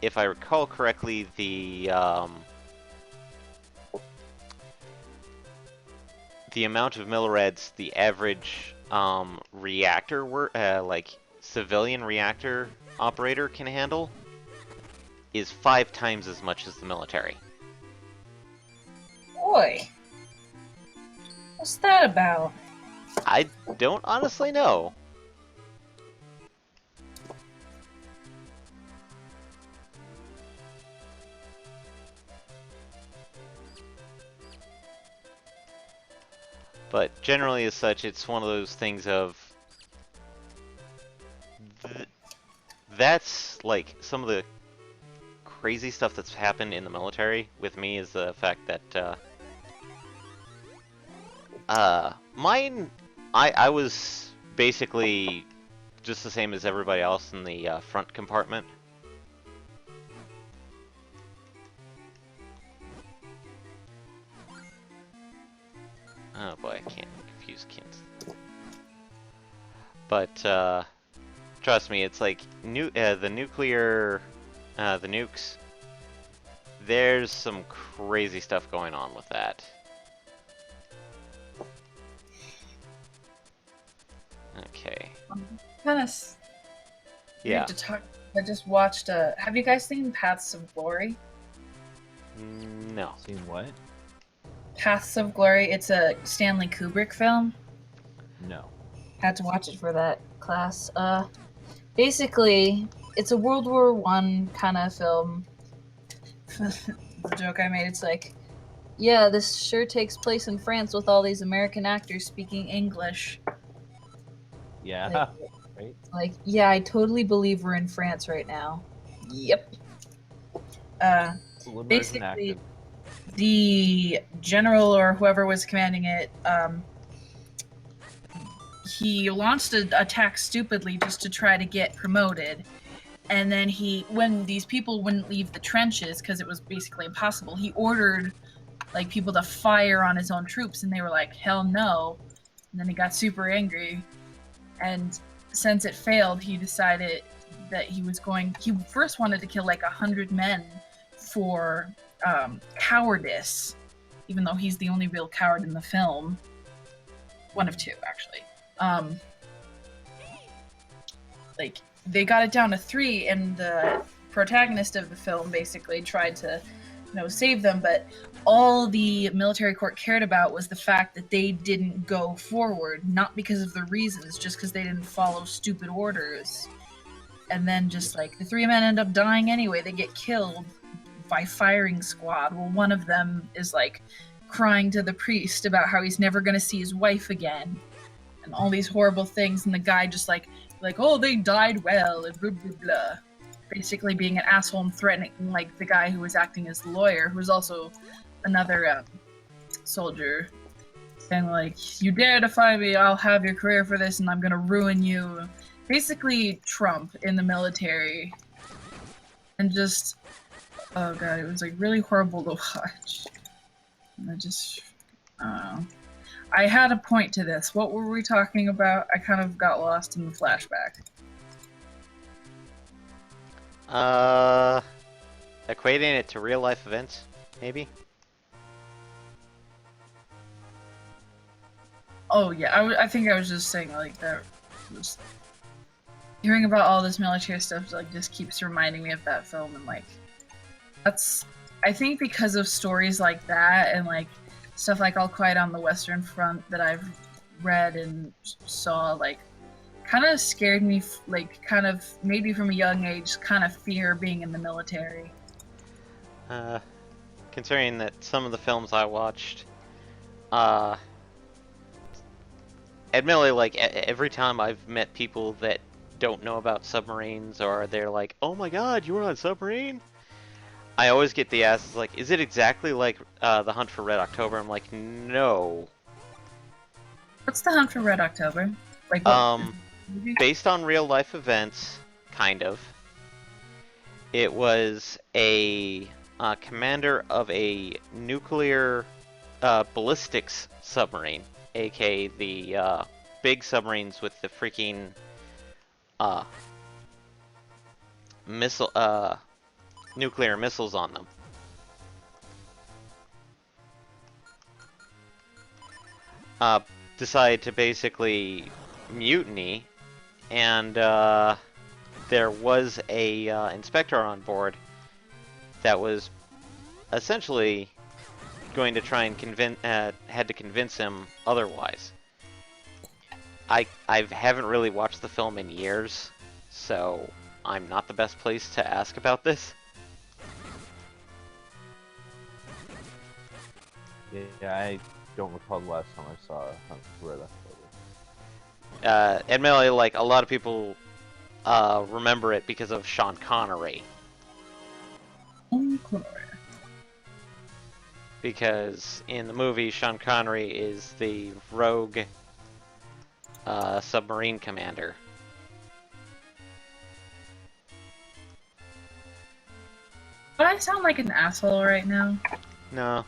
if I recall correctly, the amount of millirads the average reactor like civilian reactor operator can handle is 5 times as much as the military. Boy. What's that about? I don't honestly know. But generally as such, it's one of those things of... That's, like, some of the crazy stuff that's happened in the military with me is the fact that, I was basically just the same as everybody else in the front compartment. Oh boy, I can't confuse Kins. But, trust me, it's like, the nuclear, the nukes, there's some crazy stuff going on with that. Okay. Kind of. Yeah. To talk. I just watched. Have you guys seen Paths of Glory? No. Seen what? Paths of Glory. It's a Stanley Kubrick film. No. Had to watch it for that class. Basically, it's a World War I kind of film. The joke I made. It's like, yeah, this sure takes place in France with all these American actors speaking English. Yeah. Right. Like, yeah, I totally believe we're in France right now. Yep. Basically, the general or whoever was commanding it, he launched an attack stupidly just to try to get promoted. And then when these people wouldn't leave the trenches because it was basically impossible, he ordered like people to fire on his own troops, and they were like, hell no. And then he got super angry, and since it failed, he decided that he first wanted to kill like 100 men for cowardice, even though he's the only real coward in the film. One of two, actually. Like, they got it down to 3, and the protagonist of the film basically tried to, save them, but all the military court cared about was the fact that they didn't go forward, not because of the reasons, just because they didn't follow stupid orders. And then just like the 3 men end up dying anyway. They get killed by firing squad. Well, one of them is like crying to the priest about how he's never going to see his wife again and all these horrible things, and the guy just like, oh, they died well, and blah blah blah, basically being an asshole and threatening like the guy who was acting as the lawyer, who was also another soldier, saying like, you dare defy me, I'll have your career for this, and I'm gonna ruin you. Basically Trump in the military. And just, oh god, it was like really horrible to watch. And I don't know. I had a point to this. What were we talking about? I kind of got lost in the flashback. Equating it to real life events, maybe? Oh yeah, I think I was just saying like that. Was, hearing about all this military stuff like just keeps reminding me of that film, and like that's I think because of stories like that and like stuff like All Quiet on the Western Front that I've read and saw, like kind of scared me, like kind of maybe from a young age, kind of fear being in the military. Considering that some of the films I watched, admittedly, like every time I've met people that don't know about submarines or they're like, "Oh my God, you were on a submarine?" I always get the asses like, "Is it exactly like The Hunt for Red October?" I'm like, "No." What's the Hunt for Red October? Like what? Based on real life events, kind of. It was a commander of a nuclear ballistics submarine, aka the big submarines with the freaking uh, missile nuclear missiles on them. Decided to basically mutiny, and there was a inspector on board that was essentially going to try and had to convince him otherwise. I haven't really watched the film in years, so I'm not the best place to ask about this. Yeah, I don't recall the last time I saw Hunt for Red October. Admittedly, like a lot of people remember it because of Sean Connery. Because in the movie, Sean Connery is the rogue submarine commander. But I sound like an asshole right now No.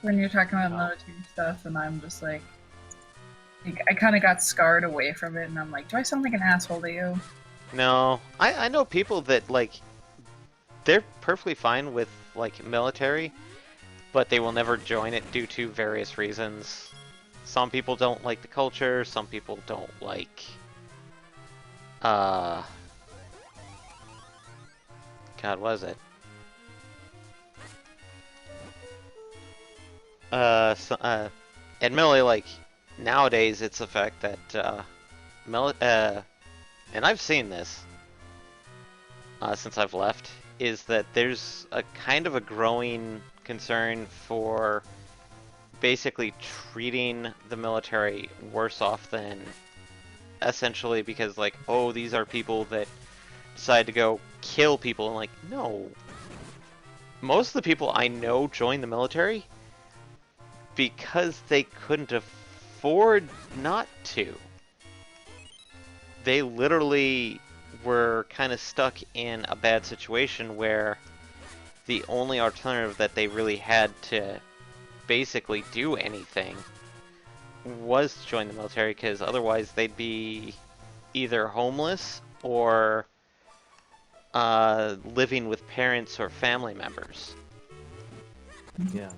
when you're talking about military stuff, and I'm just like I kind of got scarred away from it, and I'm like, do I sound like an asshole to you? No. I know people that, like, they're perfectly fine with, like, military, but they will never join it due to various reasons. Some people don't like the culture, some people don't like, God, what is it? Admittedly, like, nowadays it's the fact that, and I've seen this, since I've left, is that there's a kind of a growing concern for basically treating the military worse off than essentially because, like, oh, these are people that decide to go kill people. And, like, no. Most of the people I know join the military because they couldn't afford not to. They literally were kind of stuck in a bad situation where the only alternative that they really had to basically do anything was to join the military, because otherwise they'd be either homeless or living with parents or family members. Yeah.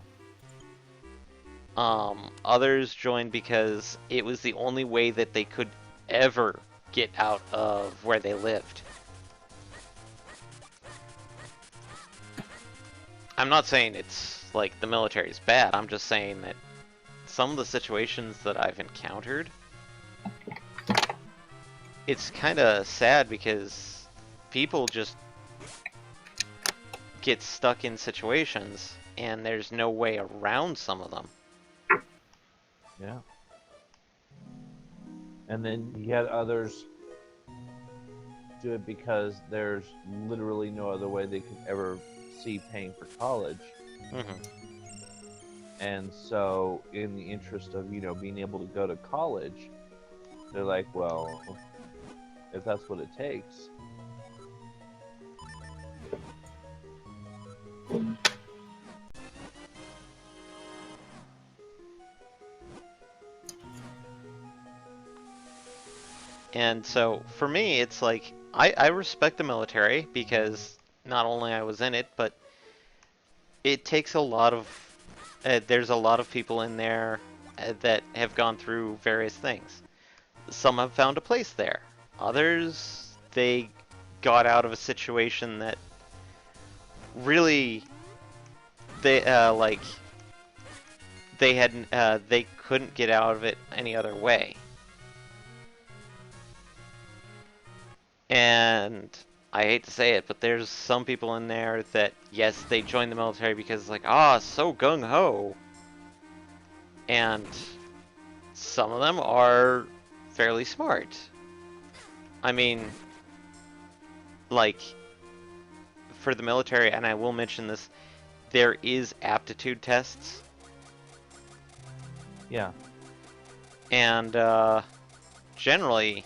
Others joined because it was the only way that they could ever get out of where they lived. I'm not saying it's like the military's bad, I'm just saying that some of the situations that I've encountered, it's kind of sad because people just get stuck in situations and there's no way around some of them. Yeah. And then you had others do it because there's literally no other way they could ever see paying for college. Mm-hmm. And so, in the interest of, being able to go to college, they're like, well, if that's what it takes. And so for me, it's like I respect the military because not only I was in it, but it takes a lot of there's a lot of people in there that have gone through various things. Some have found a place there. Others, they got out of a situation that really they like they couldn't get out of it any other way. And I hate to say it, but there's some people in there that, yes, they joined the military because it's like, ah, so gung-ho. And some of them are fairly smart. I mean, like, for the military, and I will mention this, there is aptitude tests. Yeah. And, generally,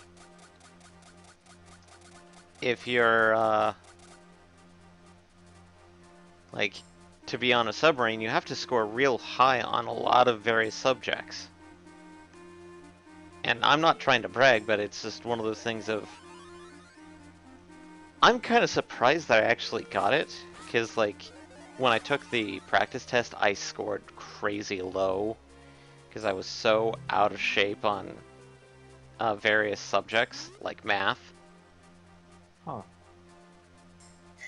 if you're, like, to be on a submarine, you have to score real high on a lot of various subjects. And I'm not trying to brag, but it's just one of those things of... I'm kind of surprised that I actually got it, because, like, when I took the practice test, I scored crazy low, because I was so out of shape on various subjects, like math. Huh.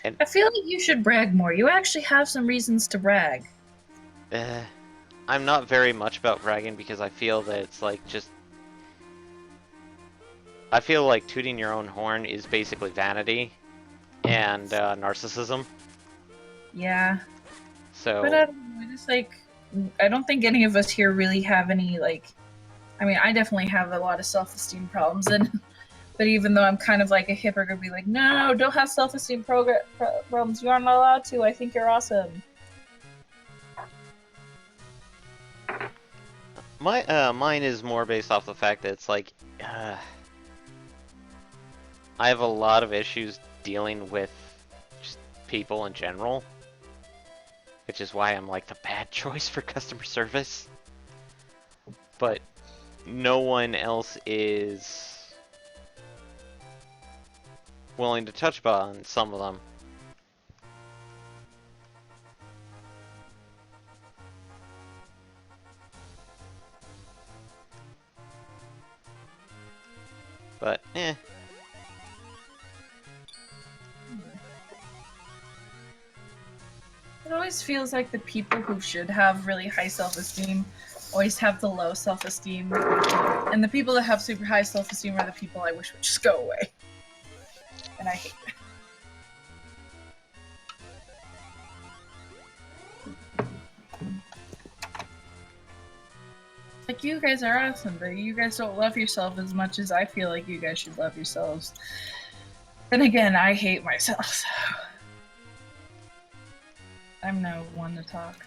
I feel like you should brag more. You actually have some reasons to brag. I'm not very much about bragging because I feel that it's like just... I feel like tooting your own horn is basically vanity and narcissism. Yeah. So... But I don't know, I just like, I don't think any of us here really have any, like, I mean, I definitely have a lot of self-esteem problems, and but even though I'm kind of like a hypocrite, be like, no, don't have self-esteem problems. You aren't allowed to. I think you're awesome. Mine is more based off the fact that it's like, I have a lot of issues dealing with just people in general, which is why I'm like the bad choice for customer service. But no one else is willing to touch upon some of them. But, eh. It always feels like the people who should have really high self-esteem always have the low self-esteem, and the people that have super high self-esteem are the people I wish would just go away. And I hate it. Like, you guys are awesome, but you guys don't love yourself as much as I feel like you guys should love yourselves. Then again, I hate myself, so... I'm no one to talk.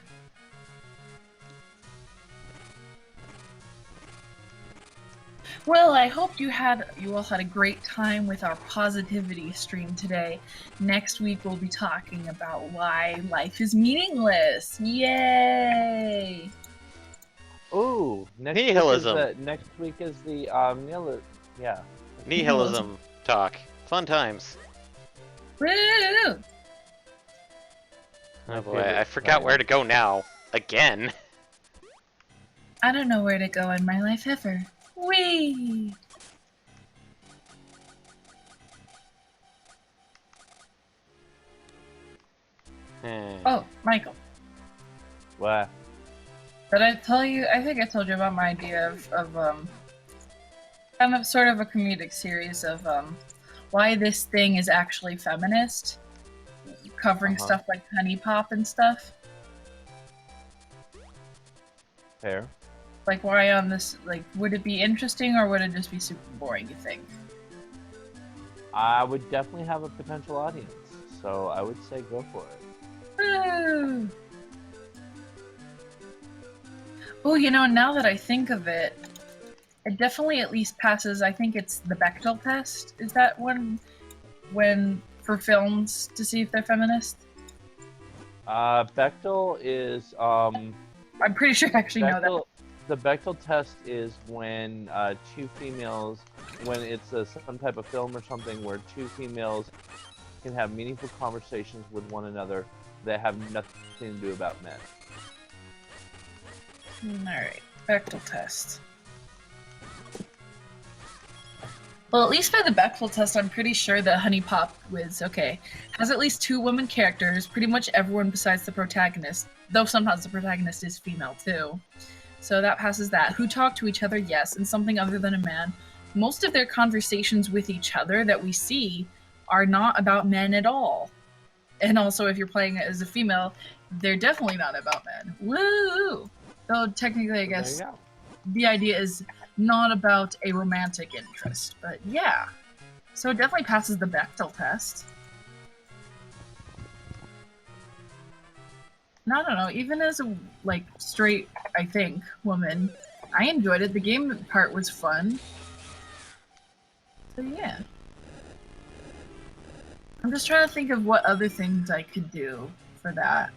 Well, I hope you all had a great time with our positivity stream today. Next week we'll be talking about why life is meaningless. Yay! Ooh, Nihilism. Next week is the yeah. Nihilism talk. Fun times. Woo! Oh boy, I forgot where to go now. Again. I don't know where to go in my life ever. Whee! Oh, Michael. What? Did I tell you? I think I told you about my idea of kind of sort of a comedic series of why this thing is actually feminist, covering stuff like Honey Pop and stuff. Fair. Like, why on this? Like, would it be interesting or would it just be super boring? You think? I would definitely have a potential audience, so I would say go for it. Woo! Oh, you know, now that I think of it, it definitely at least passes. I think it's the Bechdel test. Is that one when for films to see if they're feminist? Bechdel is I'm pretty sure I actually know that. The Bechtel test is when two females, when it's some type of film or something where two females can have meaningful conversations with one another that have nothing to do about men. Alright, Bechtel test. Well, at least by the Bechtel test, I'm pretty sure that Honey Pop Whiz, has at least 2 women characters, pretty much everyone besides the protagonist, though sometimes the protagonist is female too. So that passes that. Who talk to each other, yes, and something other than a man. Most of their conversations with each other that we see are not about men at all. And also, if you're playing it as a female, they're definitely not about men. Woo! Though technically, I guess the idea is not about a romantic interest, but yeah. So it definitely passes the Bechdel test. And I don't know, even as a, straight, I think, woman, I enjoyed it. The game part was fun. So yeah. I'm just trying to think of what other things I could do for that.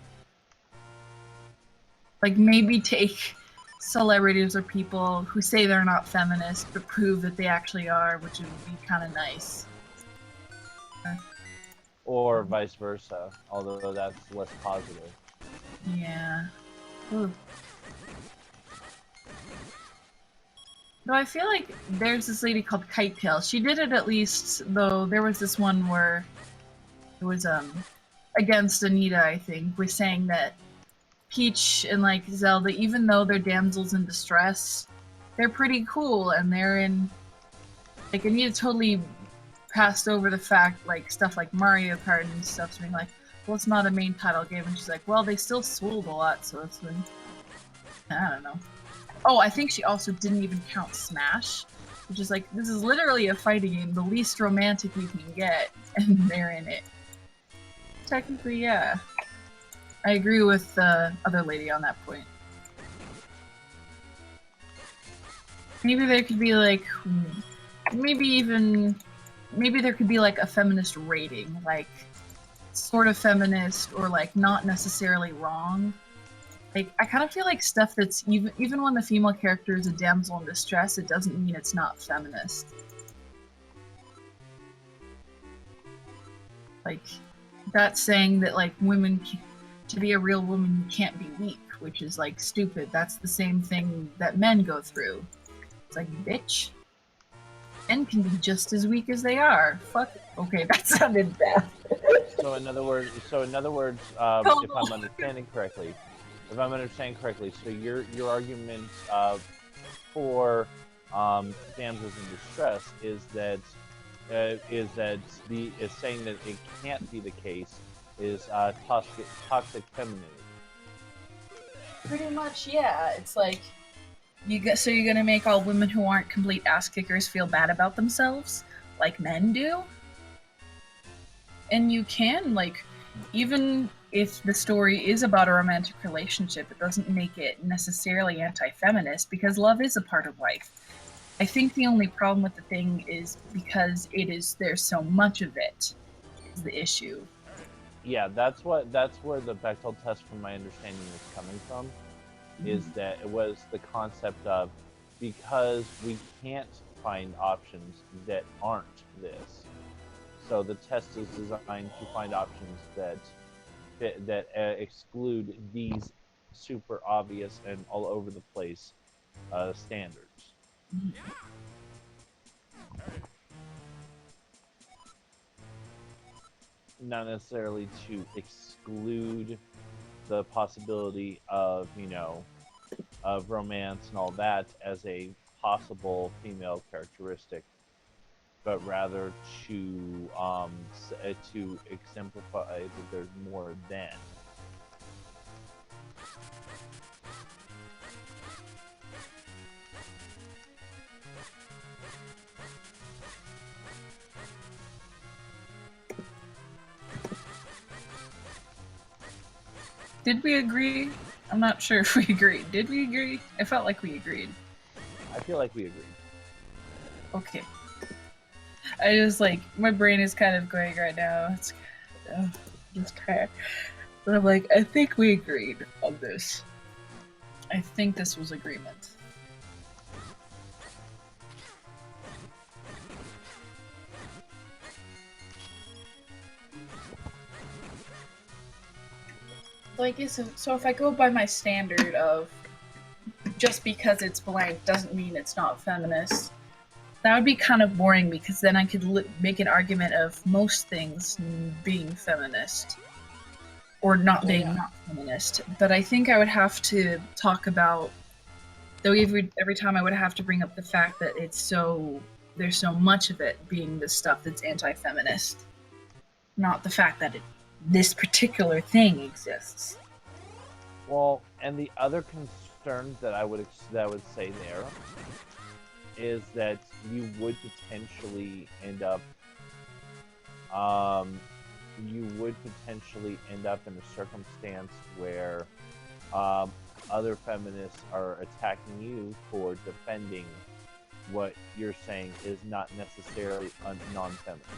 Like, maybe take celebrities or people who say they're not feminist, but prove that they actually are, which would be kind of nice. Or vice versa, although that's less positive. Yeah. Ooh. Though I feel like there's this lady called Kite Tail. She did it at least, though there was this one where it was against Anita, I think, was saying that Peach and Zelda, even though they're damsels in distress, they're pretty cool, and they're in Anita totally passed over the fact stuff like Mario Kart and stuff, so being like, well, it's not a main title game, and she's like, well, they still sold a lot, so it's been, I don't know. Oh, I think she also didn't even count Smash, which is this is literally a fighting game, the least romantic you can get, and they're in it. Technically, yeah. I agree with the other lady on that point. Maybe there could be maybe there could be a feminist rating, sort of feminist or not necessarily wrong. I kind of feel like stuff that's even when the female character is a damsel in distress, it doesn't mean it's not feminist. That's saying that women, to be a real woman, you can't be weak, which is stupid. That's the same thing that men go through. It's bitch. Men can be just as weak as they are. Fuck. Okay, that sounded bad. So in other words, if I'm understanding correctly, so your argument for damsels in distress is saying that it can't be the case is toxic femininity. Pretty much, yeah. It's so you're gonna make all women who aren't complete ass kickers feel bad about themselves, like men do? And you can, even if the story is about a romantic relationship, it doesn't make it necessarily anti-feminist, because love is a part of life. I think the only problem with the thing is because there's so much of it, is the issue. Yeah, that's where the Bechdel test, from my understanding, is coming from. Is that it was the concept of, because we can't find options that aren't this, so the test is designed to find options that exclude these super obvious and all over the place standards. Not necessarily to exclude the possibility of, of romance and all that as a possible female characteristic, but rather to exemplify that there's more than. Did we agree? I'm not sure if we agreed. Did we agree? I felt like we agreed. I feel like we agreed. Okay. I just my brain is kind of going right now. It's just tired. But I'm I think we agreed on this. I think this was agreement. I guess so if I go by my standard of just because it's blank doesn't mean it's not feminist, that would be kind of boring because then I could make an argument of most things being feminist or not being not feminist. But I think I would have to talk about, though every time I would have to bring up the fact that there's so much of it being the stuff that's anti-feminist, not the fact that this particular thing exists. Well, and the other concern that I would say there is that you would potentially end up in a circumstance where other feminists are attacking you for defending what you're saying is not necessarily non-feminist.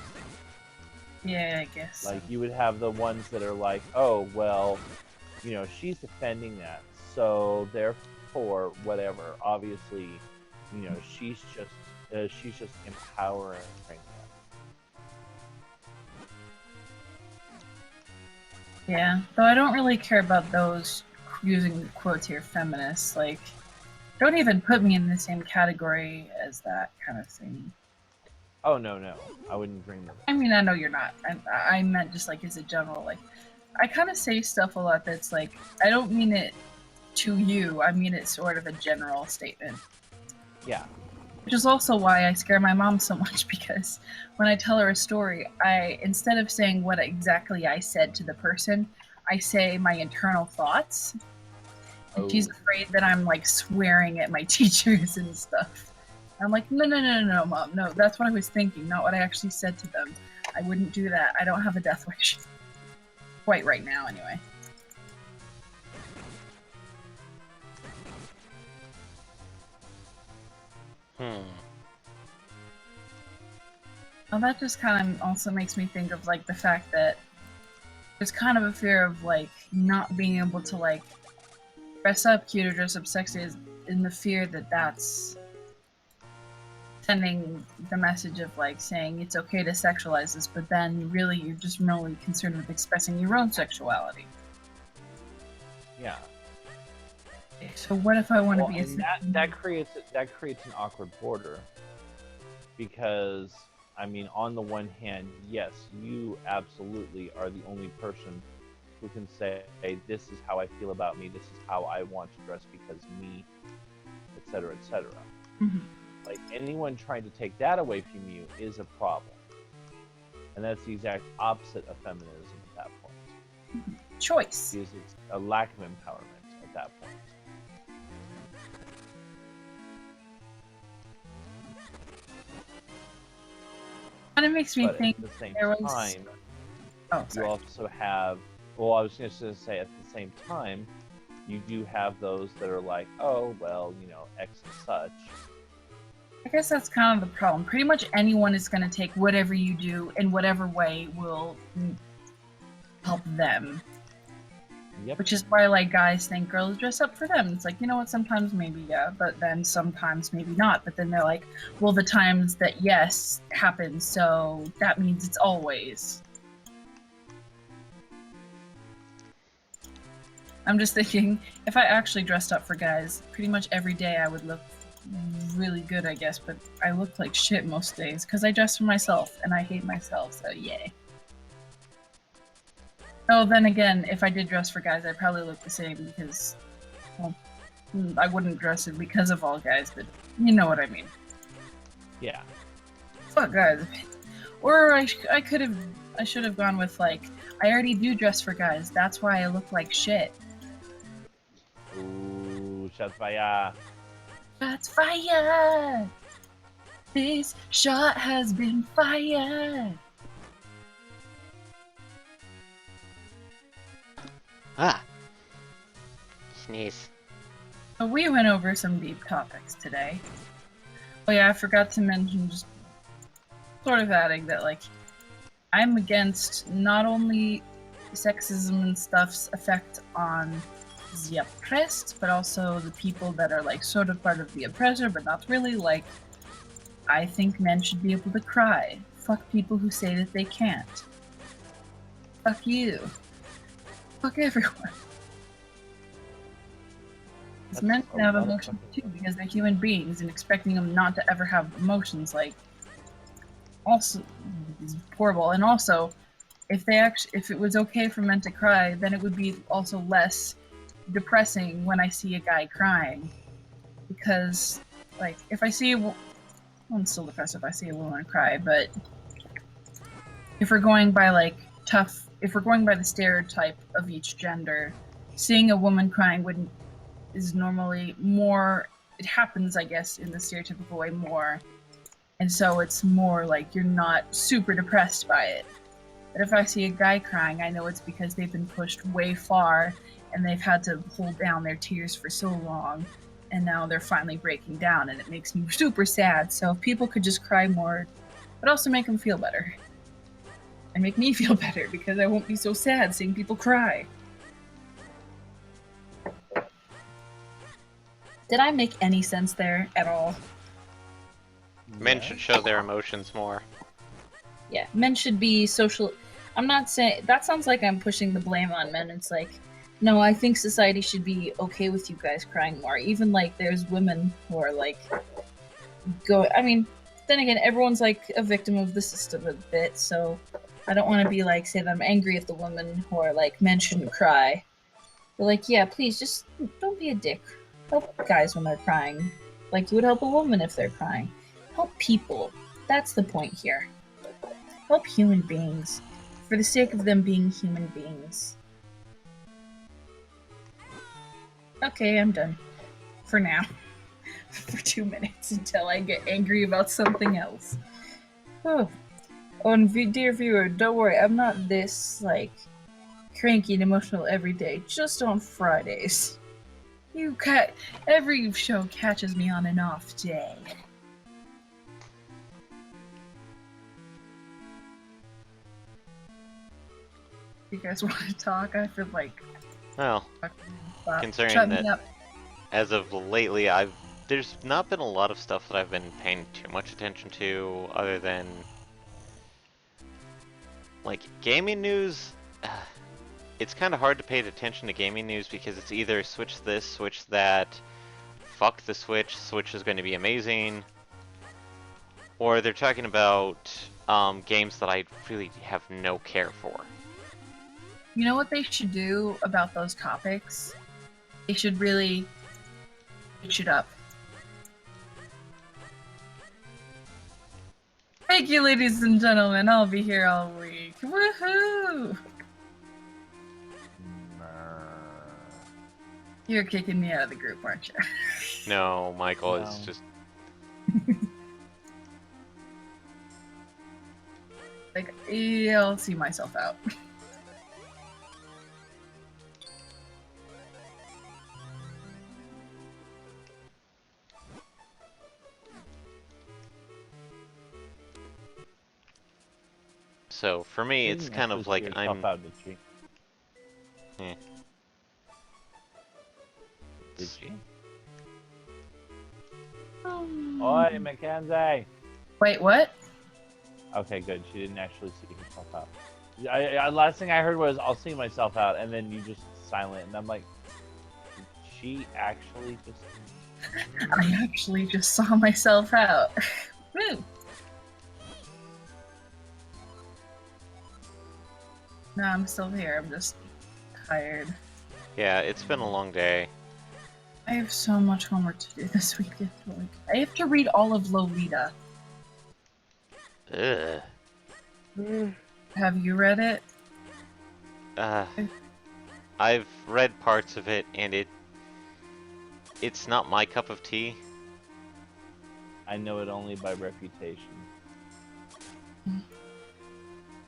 Yeah, I guess. Like, you would have the ones that are like, oh, well, you know, she's defending that, so therefore, whatever. Obviously, you know, she's just empowering them. Yeah, though I don't really care about those using quotes here, feminists. Like, don't even put me in the same category as that kind of thing. Oh, no, I wouldn't bring them. I mean, I know you're not. I meant just like as a general, like, I kind of say stuff a lot that's like, I don't mean it to you, I mean it sort of a general statement. Yeah. Which is also why I scare my mom so much, because when I tell her a story, instead of saying what exactly I said to the person, I say my internal thoughts. And she's afraid that I'm like swearing at my teachers and stuff. I'm like, no, Mom, no, that's what I was thinking, not what I actually said to them. I wouldn't do that. I don't have a death wish. Quite right now, anyway. Well, that just kind of also makes me think of like the fact that there's kind of a fear of like not being able to like dress up cute or dress up sexy, in the fear that that's sending the message of like saying it's okay to sexualize this, but then really you're just really concerned with expressing your own sexuality. Yeah. So what if I want to be a that creates an awkward border, because I mean, on the one hand, yes, you absolutely are the only person who can say, hey, this is how I feel about me, this is how I want to dress because me, etc., etc. Mm-hmm. Like, anyone trying to take that away from you is a problem. And that's the exact opposite of feminism at that point. Choice. Because it's a lack of empowerment at that point. Kind of makes me think at the same there was... time, you also have, well, I was just going to say, at the same time, you do have those that are like, oh, well, you know, X and such. I guess that's kind of the problem. Pretty much anyone is going to take whatever you do in whatever way will help them. Yep. Which is why, like, guys think girls dress up for them. It's like, you know what, sometimes maybe yeah, but then sometimes maybe not. But then they're like, well, the times that yes happens, so that means it's always. I'm just thinking, if I actually dressed up for guys, pretty much every day I would look really good, I guess, but I look like shit most days because I dress for myself and I hate myself, so yay. Oh, then again, if I did dress for guys, I'd probably look the same because, well, I wouldn't dress it because of all guys, but you know what I mean. Yeah. Fuck guys. Or I should have gone with like, I already do dress for guys, that's why I look like shit. Ooh, shots fire. Shots fired! This shot has been fired! Ah. Sneeze. So we went over some deep topics today. Oh yeah, I forgot to mention, just sort of adding that, like, I'm against not only sexism and stuff's effect on the oppressed, but also the people that are, like, sort of part of the oppressor, but not really. Like, I think men should be able to cry. Fuck people who say that they can't. Fuck you. Fuck everyone. It's That's meant a to have lot of emotions too, fucking- because they're human beings, and expecting them not to ever have emotions, like, also is horrible. And also, if it was okay for men to cry, then it would be also less depressing when I see a guy crying, because, like, if I see well, I'm still depressed if I see a woman cry, but if we're going by if we're going by the stereotype of each gender, seeing a woman crying is normally more. It happens, I guess, in the stereotypical way more, and so it's more like you're not super depressed by it. But if I see a guy crying, I know it's because they've been pushed way far and they've had to hold down their tears for so long, and now they're finally breaking down, and it makes me super sad. So if people could just cry more, but also make them feel better. And make me feel better, because I won't be so sad seeing people cry. Did I make any sense there at all? Men Yeah. should show their emotions more. Yeah, men should be social. I'm not saying that sounds like I'm pushing the blame on men. It's like, no, I think society should be okay with you guys crying more. Even like there's women who are like, I mean, then again, everyone's like a victim of the system a bit, so I don't want to be like, say that I'm angry at the women who are like, men shouldn't cry. They're like, yeah, please just don't be a dick. Help guys when they're crying. Like you would help a woman if they're crying. Help people. That's the point here. Help human beings. For the sake of them being human beings. Okay, I'm done. For now. For 2 minutes until I get angry about something else. Oh, and dear viewer, don't worry, I'm not this, like, cranky and emotional every day, just on Fridays. Every show catches me on an off day. You guys want to talk? I feel like Well, shut considering me that up. as of lately, there's not been a lot of stuff that I've been paying too much attention to, other than like gaming news. It's kind of hard to pay attention to gaming news because it's either switch this, switch that, fuck the Switch, Switch is going to be amazing, or they're talking about games that I really have no care for. You know what they should do about those topics? They should really switch it up. Thank you, ladies and gentlemen. I'll be here all week. Woohoo! You're kicking me out of the group, aren't you? No, Michael, No. it's just Like, yeah, I'll see myself out. so for me, You it's didn't kind actually of see like yourself out, did she? Eh. Did she? Oi, Mackenzie! Wait, what? Okay, good. She didn't actually see herself out. Last thing I heard was, I'll see myself out, and then you just silent, and I'm like, did she actually just... I actually just saw myself out. Woo! No, I'm still here. I'm just tired. yeah, it's been a long day. I have so much homework to do this weekend. Like, I have to read all of Lolita. Ugh. Have you read it? Uh, I've read parts of it, and it's not my cup of tea. I know it only by reputation.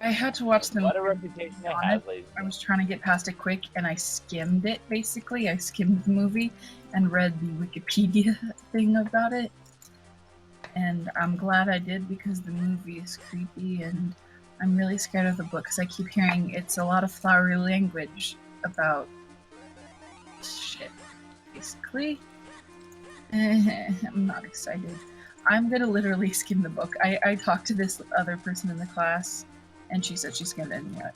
I had to watch them. What a reputation it has, ladies. I was trying to get past it quick, and I skimmed it, basically. I skimmed the movie and read the Wikipedia thing about it. And I'm glad I did, because the movie is creepy, and I'm really scared of the book, because I keep hearing it's a lot of flowery language about shit, basically. I'm not excited. I'm gonna literally skim the book. I talked to this other person in the class, and she said she skimmed it. And, you know,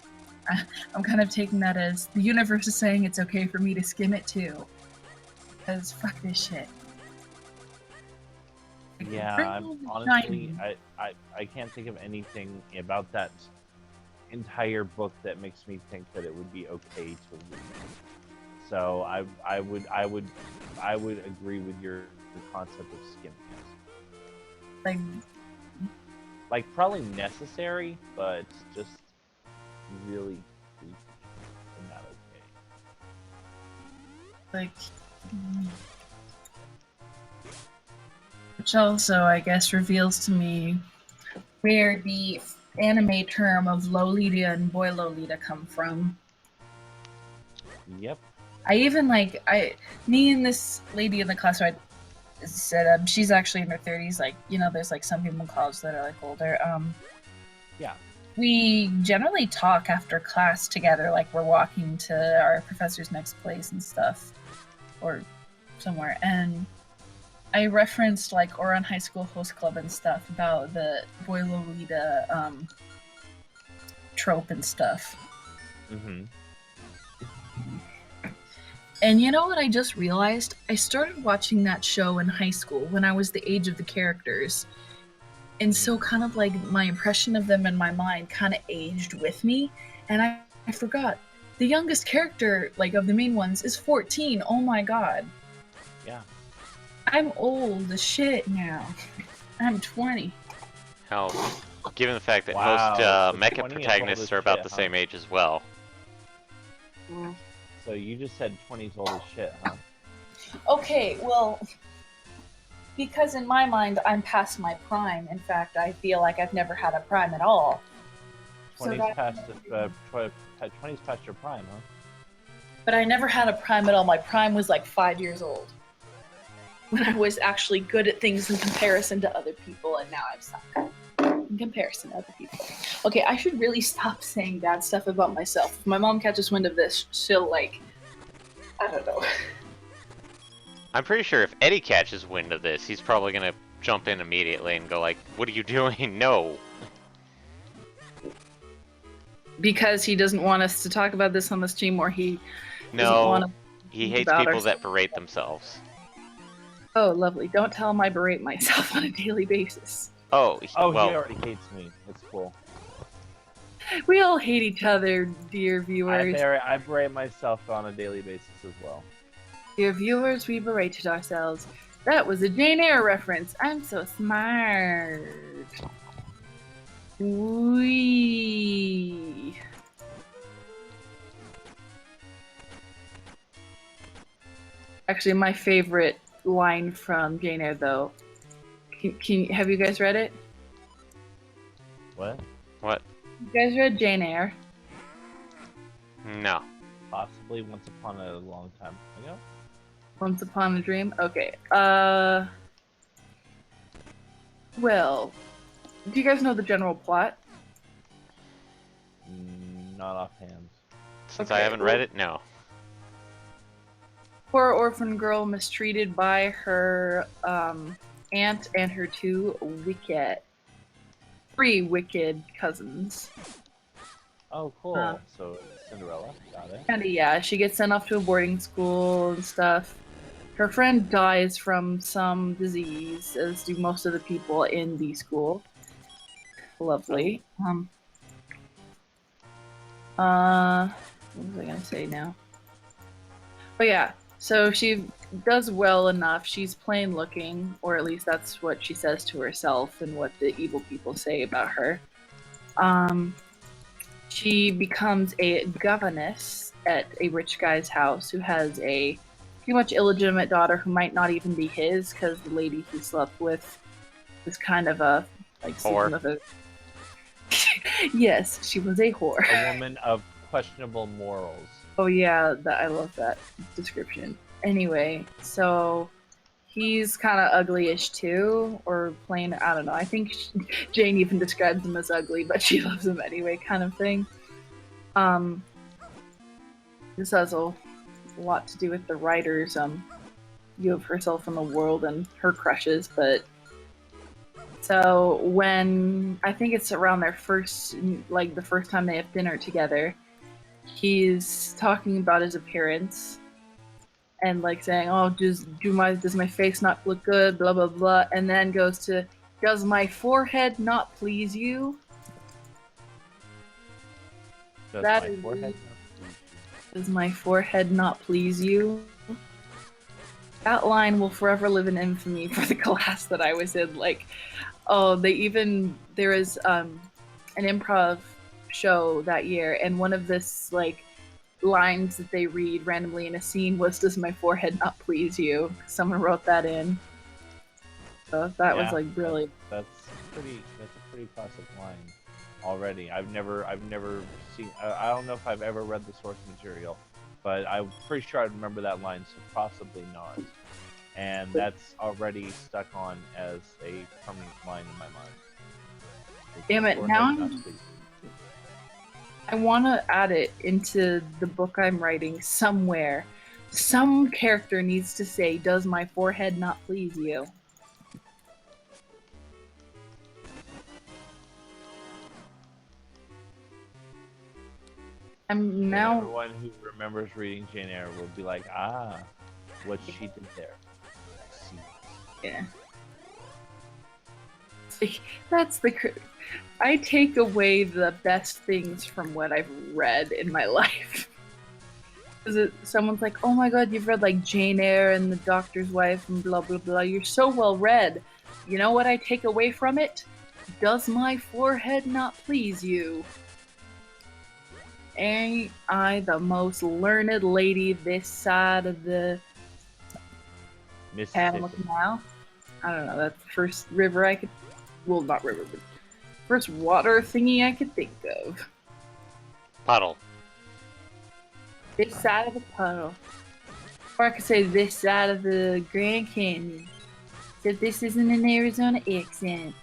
I'm kind of taking that as the universe is saying it's okay for me to skim it too. Because fuck this shit. Like, Yeah, bring I'm on the honestly, shiny. I can't think of anything about that entire book that makes me think that it would be okay to read. So I would agree with your concept of skimming it. Like, Like probably necessary, but just really creepy and not okay. like, which also, I guess, reveals to me where the anime term of Lolita and Boy Lolita come from. Yep. I even me and this lady in the class who I said she's actually in her 30s. Like, you know, there's like some people in college that are like older. Yeah. We generally talk after class together, like we're walking to our professor's next place and stuff, or somewhere. And I referenced like Ouran High School Host Club and stuff about the Boy Lolita trope and stuff. Mm-hmm. And you know what I just realized? I started watching that show in high school when I was the age of the characters. And so kind of like my impression of them in my mind kind of aged with me. And I forgot. The youngest character, like of the main ones, is 14. Oh my god. Yeah. I'm old as shit now. I'm 20. Hell, given the fact that Wow, most so 20 mecha is old protagonists as are about shit, the huh? same age as well. So you just said 20's old as shit, huh? Okay, well, because in my mind, I'm past my prime. In fact, I feel like I've never had a prime at all. 20's past 20's past your prime, huh? But I never had a prime at all. My prime was like 5 years old. When I was actually good at things in comparison to other people, and now I'm suck in comparison to other people. Okay, I should really stop saying bad stuff about myself. If my mom catches wind of this, she'll like, I don't know. I'm pretty sure if Eddie catches wind of this, he's probably gonna jump in immediately and go like, "What are you doing?" No. Because he doesn't want us to talk about this on the stream, or he doesn't want No. to He hates about people ourselves. that berate themselves. Oh, lovely. Don't tell him I berate myself on a daily basis. Oh, Oh, well, he already hates me. It's cool. We all hate each other, dear viewers. I berate myself on a daily basis as well. Dear viewers, we berated ourselves. That was a Jane Eyre reference. I'm so smart. Wee. Actually, my favorite line from Jane Eyre, though. Have you guys read it? What? what? You guys read Jane Eyre? No. Possibly once upon a long time ago? Once Upon a Dream? Okay. Well, do you guys know the general plot? Not offhand. Since Okay, I haven't read it, no. Poor orphan girl mistreated by her aunt and her three wicked cousins. Oh, cool. So Cinderella, got it. And yeah, she gets sent off to a boarding school and stuff. Her friend dies from some disease, as do most of the people in the school. Lovely. What was I gonna say now? But yeah, so she does well enough. She's plain looking, or at least that's what she says to herself and what the evil people say about her. She becomes a governess at a rich guy's house who has a pretty much illegitimate daughter who might not even be his, because the lady he slept with was kind of a Whore. sleeping with a... Yes, she was a whore. A woman of questionable morals. Oh yeah, I love that description. Anyway, so he's kind of ugly-ish too, or plain, I don't know. I think Jane even describes him as ugly, but she loves him anyway, kind of thing. This has a lot to do with the writer's view of herself in the world and her crushes, but so when I think it's around their first, like the first time they have dinner together, he's talking about his appearance, and like saying, "Oh, does my face not look good?" Blah blah blah, and then goes to, "Does my forehead not please you?" Does That my is- forehead? Does my forehead not please you? That line will forever live in infamy for the class that I was in. Like, oh, there is an improv show that year, and one of this like lines that they read randomly in a scene was, "Does my forehead not please you?" Someone wrote that in. So that was Yeah, like really. That's a pretty classic line already. I've never seen. I don't know if I've ever read the source material, but I'm pretty sure I remember that line, so possibly not. And that's already stuck on as a permanent line in my mind. Damn it! Forehead Now not pleased. I want to add it into the book I'm writing somewhere. Some character needs to say, "Does my forehead not please you?" I'm And now. everyone who remembers reading Jane Eyre will be like, ah, what she did there. I see. Yeah. See, that's the. I take away the best things from what I've read in my life. Because someone's like, "Oh my god, you've read like Jane Eyre and The Doctor's Wife and blah blah blah. You're so well read." You know what I take away from it? Does my forehead not please you? Ain't I the most learned lady this side of the Panama Mississippi. Canal? I don't know. That's the first river I could. Well, not river, but first water thingy I could think of. Puddle. This side of the puddle. Or I could say this side of the Grand Canyon. Except this isn't an Arizona accent.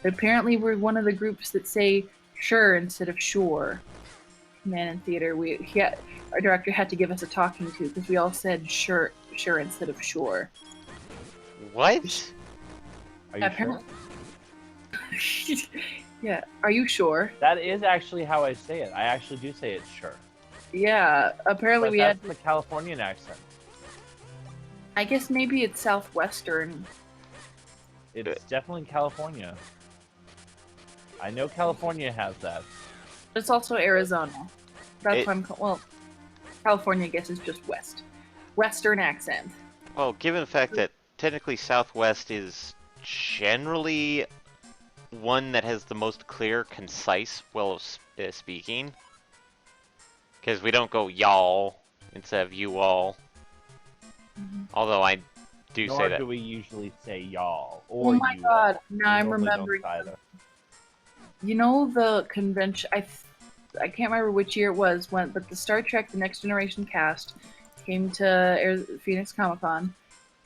But apparently we're one of the groups that say sure instead of sure. Man in theater, our director had to give us a talking to because we all said sure instead of sure. What? Are you Yeah, sure? Yeah, are you sure? That is actually how I say it. I actually do say it sure. Yeah, apparently But we that's had. the Californian accent. I guess maybe it's southwestern. It's definitely California. I know California has that. But it's also Arizona. That's why well, California, I guess, is just western accent. Well, given the fact that technically Southwest is generally one that has the most clear, concise, speaking, because we don't go y'all instead of you all. Although I do say Nor that. do we usually say y'all Oh or my you god! all. Now We I'm normally don't remembering. either. You know the convention? I can't remember which year it was when, but the Star Trek: The Next Generation cast came to Phoenix Comic Con,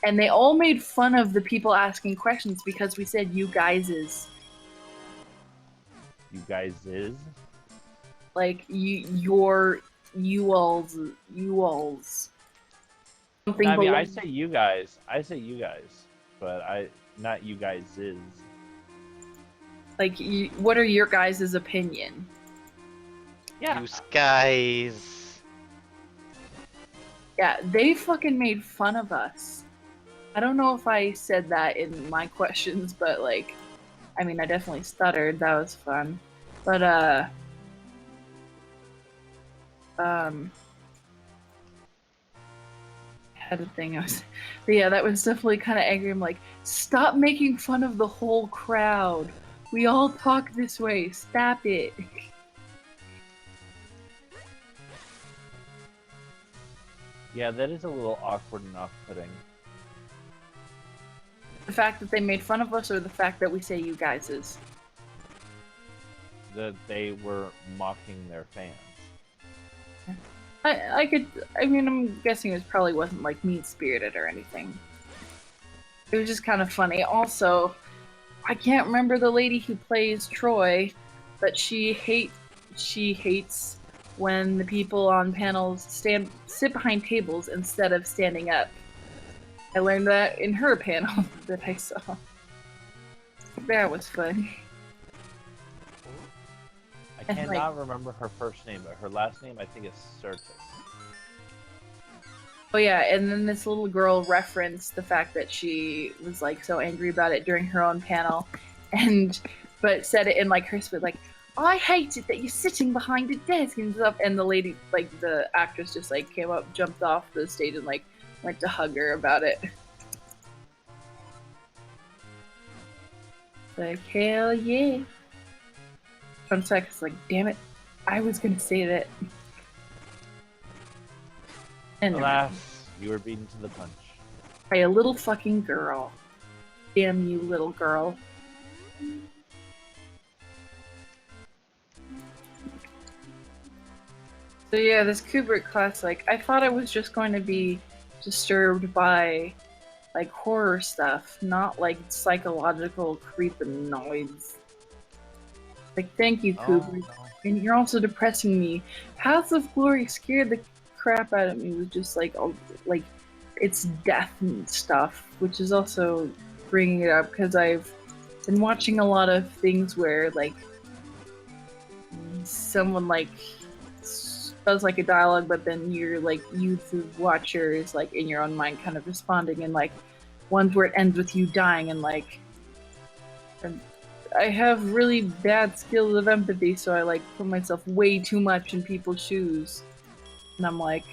and they all made fun of the people asking questions because we said "you guyses." You guys is? Like you alls. Something No, I mean, below. I say you guys. But not you guys is. Like, what are your guys' opinion? Yeah. You guys. Yeah, they fucking made fun of us. I don't know if I said that in my questions, but like, I mean, I definitely stuttered. That was fun. But, I had a thing I was. But yeah, that was definitely kind of angry. I'm like, stop making fun of the whole crowd. We all talk this way. Stop it. Yeah, that is a little awkward and off-putting. The fact that they made fun of us, or the fact that we say you guyses. That they were mocking their fans. I mean, I'm guessing it probably wasn't like mean-spirited or anything. It was just kind of funny. Also, I can't remember the lady who plays Troy, but she hates when the people on panels sit behind tables instead of standing up. I learned that in her panel that I saw. That was fun. I cannot remember her first name, but her last name I think is Certis. Oh yeah, and then this little girl referenced the fact that she was like so angry about it during her own panel, and but said it in like her spit, like, I hate it that you're sitting behind a desk and stuff. And the lady, like the actress, just like came up, jumped off the stage, and like went to hug her about it. Like, hell yeah. Fun fact, it's like, damn it, I was gonna say that. And Alas, you were beaten to the punch. by a little fucking girl. Damn you, little girl. So yeah, this Kubrick class, like, I thought I was just going to be disturbed by, like, horror stuff, not, like, psychological creepinoids. Like, thank you, Oh, Kubrick. no. And you're also depressing me. Paths of Glory scared the crap out of me with just, like, like, it's death and stuff, which is also bringing it up, because I've been watching a lot of things where, like, someone, like, does like a dialogue, but then you're like youth watchers like in your own mind kind of responding, and like ones where it ends with you dying, and like and I have really bad skills of empathy, so I like put myself way too much in people's shoes, and I'm like,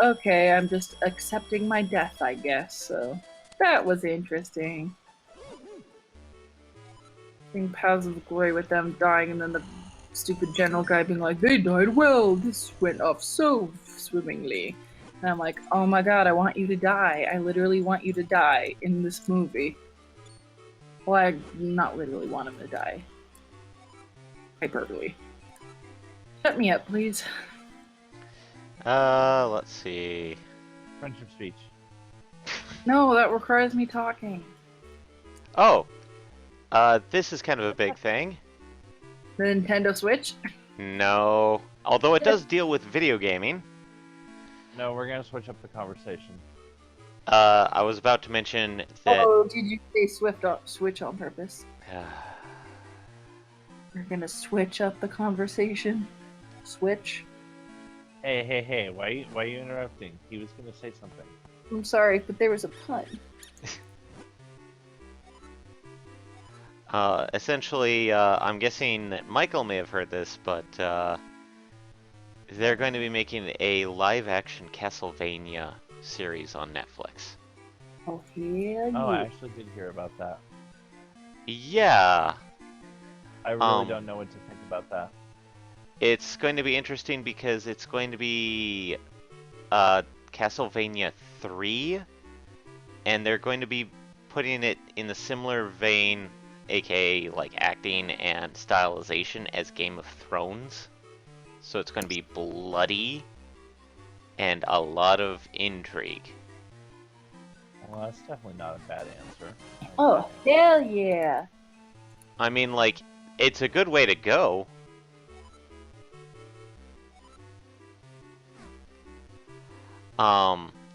okay, I'm just accepting my death, I guess. So that was interesting. Seeing Paths of Glory with them dying, and then the stupid general guy being like, they died well, this went off so swimmingly. And I'm like, oh my god, I want you to die. I literally want you to die in this movie. Well, I not literally want him to die. Hyperbole. Shut me up, please. Let's see. Friendship speech. No, that requires me talking. Oh, this is kind of a big thing. The Nintendo Switch? No, although it does deal with video gaming. No, we're gonna switch up the conversation. I was about to mention that. Oh, did you say Switch on purpose? We're gonna switch up the conversation. Switch? Hey, why are you interrupting? He was gonna say something. I'm sorry, but there was a pun. Essentially, I'm guessing that Michael may have heard this, but they're going to be making a live-action Castlevania series on Netflix. Oh, yeah. Oh, I actually did hear about that. Yeah, I really don't know what to think about that. it's going to be interesting because it's going to be Castlevania 3, and they're going to be putting it in the similar vein, aka like acting and stylization, as Game of Thrones. So it's going to be bloody and a lot of intrigue. Well, that's definitely not a bad answer. Oh, hell yeah. I mean, like, it's a good way to go.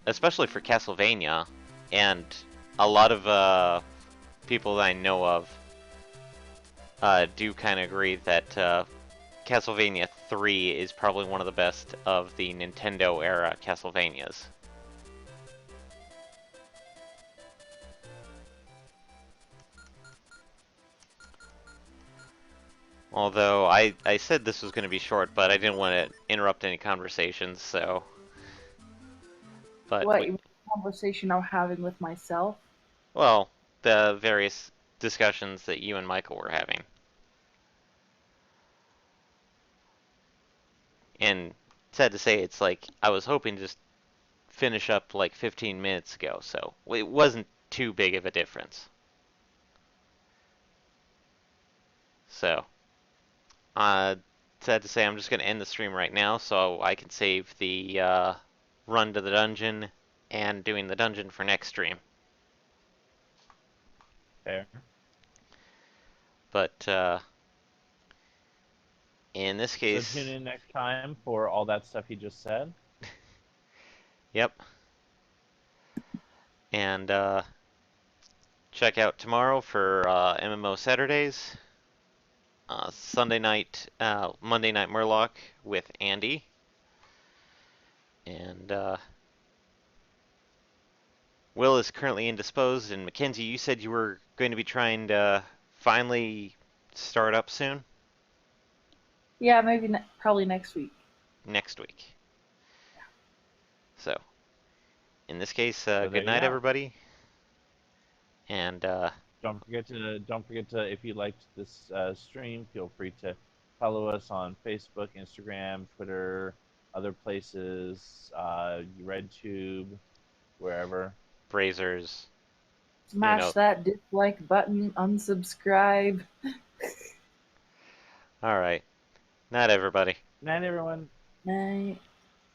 Especially for Castlevania, and a lot of people that I know of do kind of agree that Castlevania 3 is probably one of the best of the Nintendo era Castlevanias. Although I said this was going to be short, but I didn't want to interrupt any conversations, so. But What, conversation I'm having with myself? well, the various discussions that you and Michael were having. And sad to say, it's like I was hoping to just finish up like 15 minutes ago, so it wasn't too big of a difference. So, sad to say, I'm just going to end the stream right now so I can save the run to the dungeon and doing the dungeon for next stream. Fair. But in this case, So tune in next time for all that stuff he just said. yep. And check out tomorrow for MMO Saturdays. Sunday night, Monday Night Murloc with Andy. And Will is currently indisposed, and Mackenzie, you said you were going to be trying to finally start up soon? Yeah, maybe probably next week. Next week. So, in this case, So there good you night, go. everybody. And, Don't forget to if you liked this stream, feel free to follow us on Facebook, Instagram, Twitter, other places, RedTube, wherever. Brazers, Smash that dislike button, unsubscribe. Alright. Night, everybody. Night, everyone. Night.